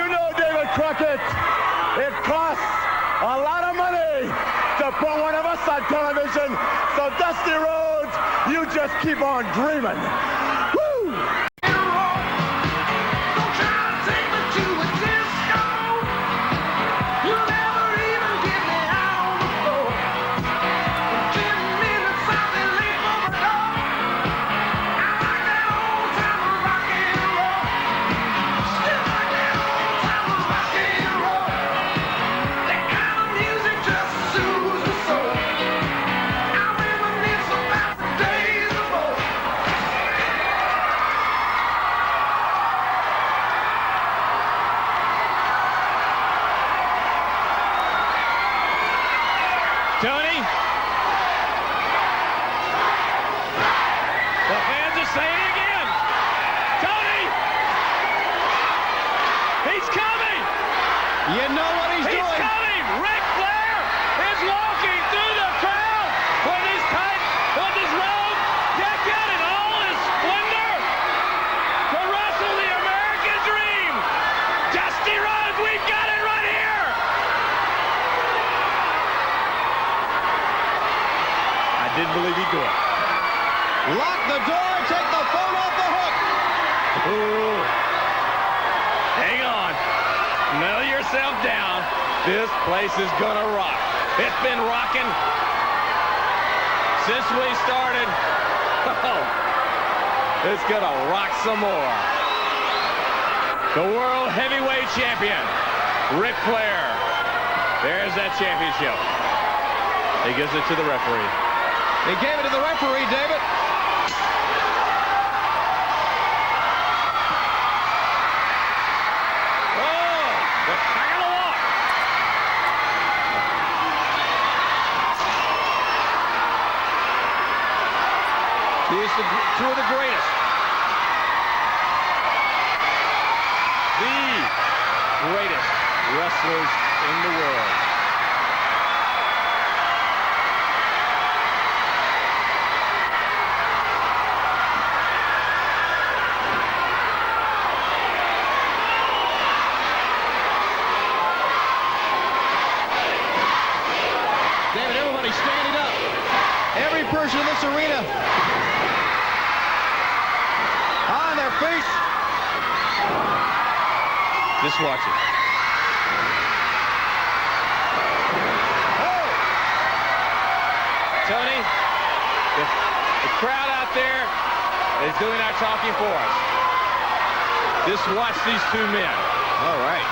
know, David Crockett, it costs a lot of money to put one of us on television. So, Dusty Rhodes, you just keep on dreaming. Woo! the door. Take the phone off the hook. Ooh. Hang on. Mellow yourself down. This place is gonna rock. It's been rocking since we started. Oh, it's gonna rock some more. The World Heavyweight Champion, Ric Flair. There's that championship. He gives it to the referee. He gave it to the referee, David. Oh, the back of the walk. These are two of the greatest. The greatest wrestlers in the world. David, everybody's standing up. Every person in this arena on their feet. Just watch it. Oh! Tony, the crowd out there is doing our talking for us. Just watch these two men. All right.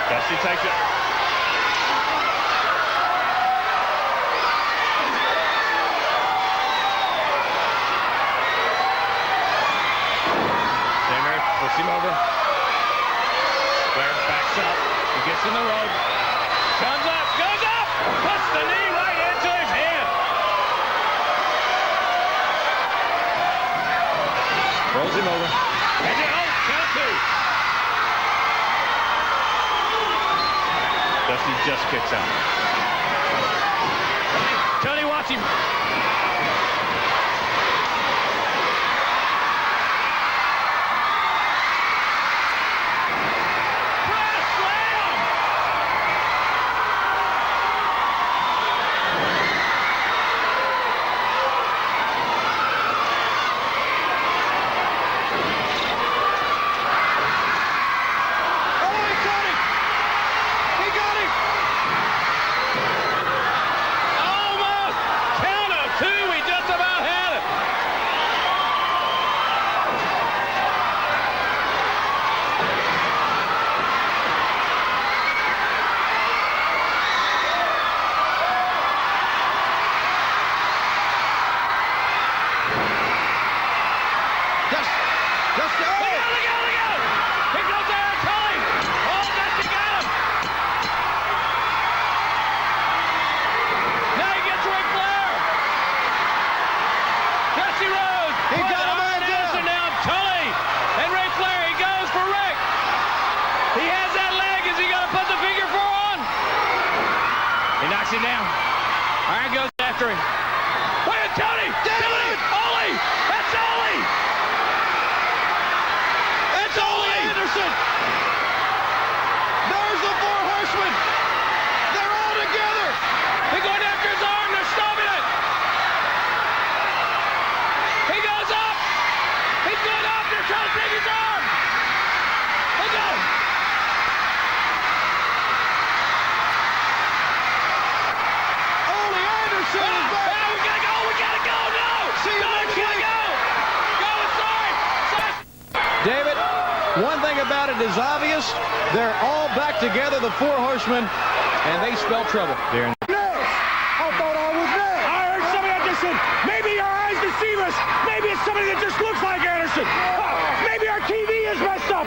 Dusty takes it. Zimmer puts him over. Flair backs up. He gets in the rope. Comes up, goes up, puts the knee right into his hand. Rolls him over. And count two. Dusty just kicks out. Tony, watch him. Him down. Iron goes after him. Look at Tony! Tony! Ole! That's Ole! That's Ole Anderson! There's the Four Horsemen! about it is obvious. They're all back together, the four horsemen, and they spell trouble. I thought I was next. I heard somebody that just said, maybe our eyes deceive us. Maybe it's somebody that just looks like Anderson. Maybe our TV is messed up.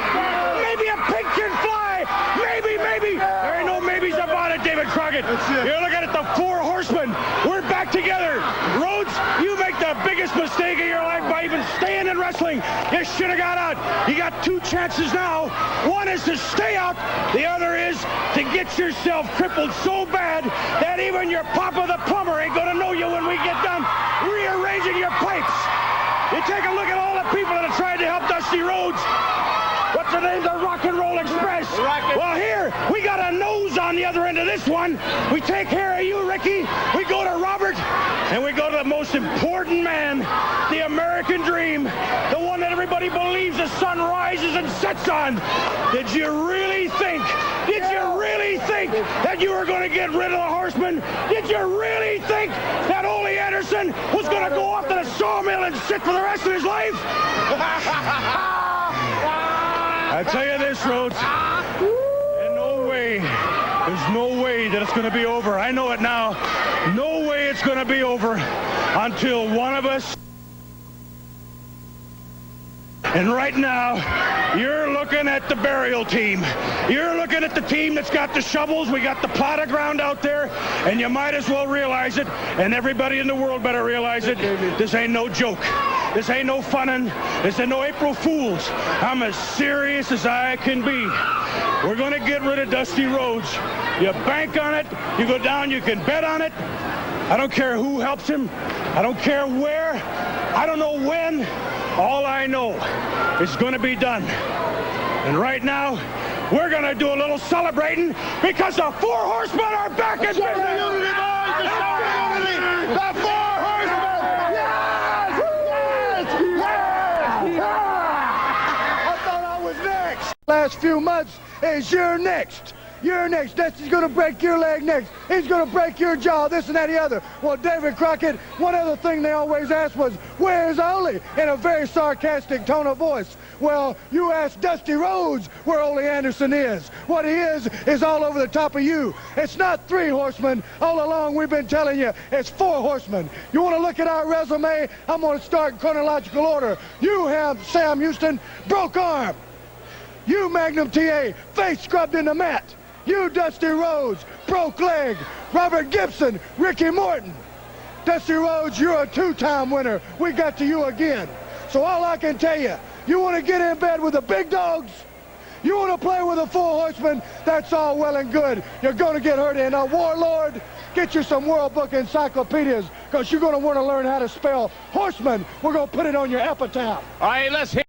Maybe a pig can fly. Maybe. There ain't no maybes about it, David Crockett. You're looking at the four horsemen. We're back together. Rhodes, you make the biggest mistake of your life by even staying in wrestling. You should have got out. You got two chances now. One is to stay out. The other is to get yourself crippled so bad that even your papa the plumber ain't going to know you when we get done rearranging your pipes. You take a look at all the people that have tried to help Dusty Rhodes. What's the name? The Rock and Roll Express. Well, here, we got a nose on the other end of this one. We take care of you, Ricky. We go to Robert, and we go to the most important man, the American dream, the one that everybody believes the sun rises and sets on. Did you really think that you were going to get rid of the Horsemen? Did you really think that Ole Anderson was going to go off to the sawmill and sit for the rest of his life? I tell you this, Rhodes, there's no way that it's going to be over. I know it now. No way it's going to be over until one of us. And right now, you're looking at the burial team. You're looking at the team that's got the shovels. We got the plot of ground out there, and you might as well realize it, and everybody in the world better realize it. This ain't no joke. This ain't no funnin'. This ain't no April Fools. I'm as serious as I can be. We're going to get rid of Dusty Rhodes. You bank on it. You go down. You can bet on it. I don't care who helps him. I don't care where. I don't know when. All I know is going to be done. And right now, we're going to do a little celebrating because the four horsemen are back in business. The four horsemen! I thought I was next. Last few months is you're next. You're next. Dusty's going to break your leg next. He's going to break your jaw, this and that, the other. Well, David Crockett, one other thing they always asked was, where's Ole? In a very sarcastic tone of voice. Well, you ask Dusty Rhodes where Ole Anderson is. What he is all over the top of you. It's not three horsemen. All along we've been telling you it's four horsemen. You want to look at our resume? I'm going to start in chronological order. You have Sam Houston, broke arm. You, Magnum TA, face scrubbed in the mat. You, Dusty Rhodes, broke leg. Robert Gibson, Ricky Morton. Dusty Rhodes, you're a two-time winner. We got to you again. So all I can tell you, you want to get in bed with the big dogs? You want to play with the four horsemen? That's all well and good. You're going to get hurt in a warlord. Get you some World Book encyclopedias, because you're going to want to learn how to spell horseman. We're going to put it on your epitaph. All right, let's hit.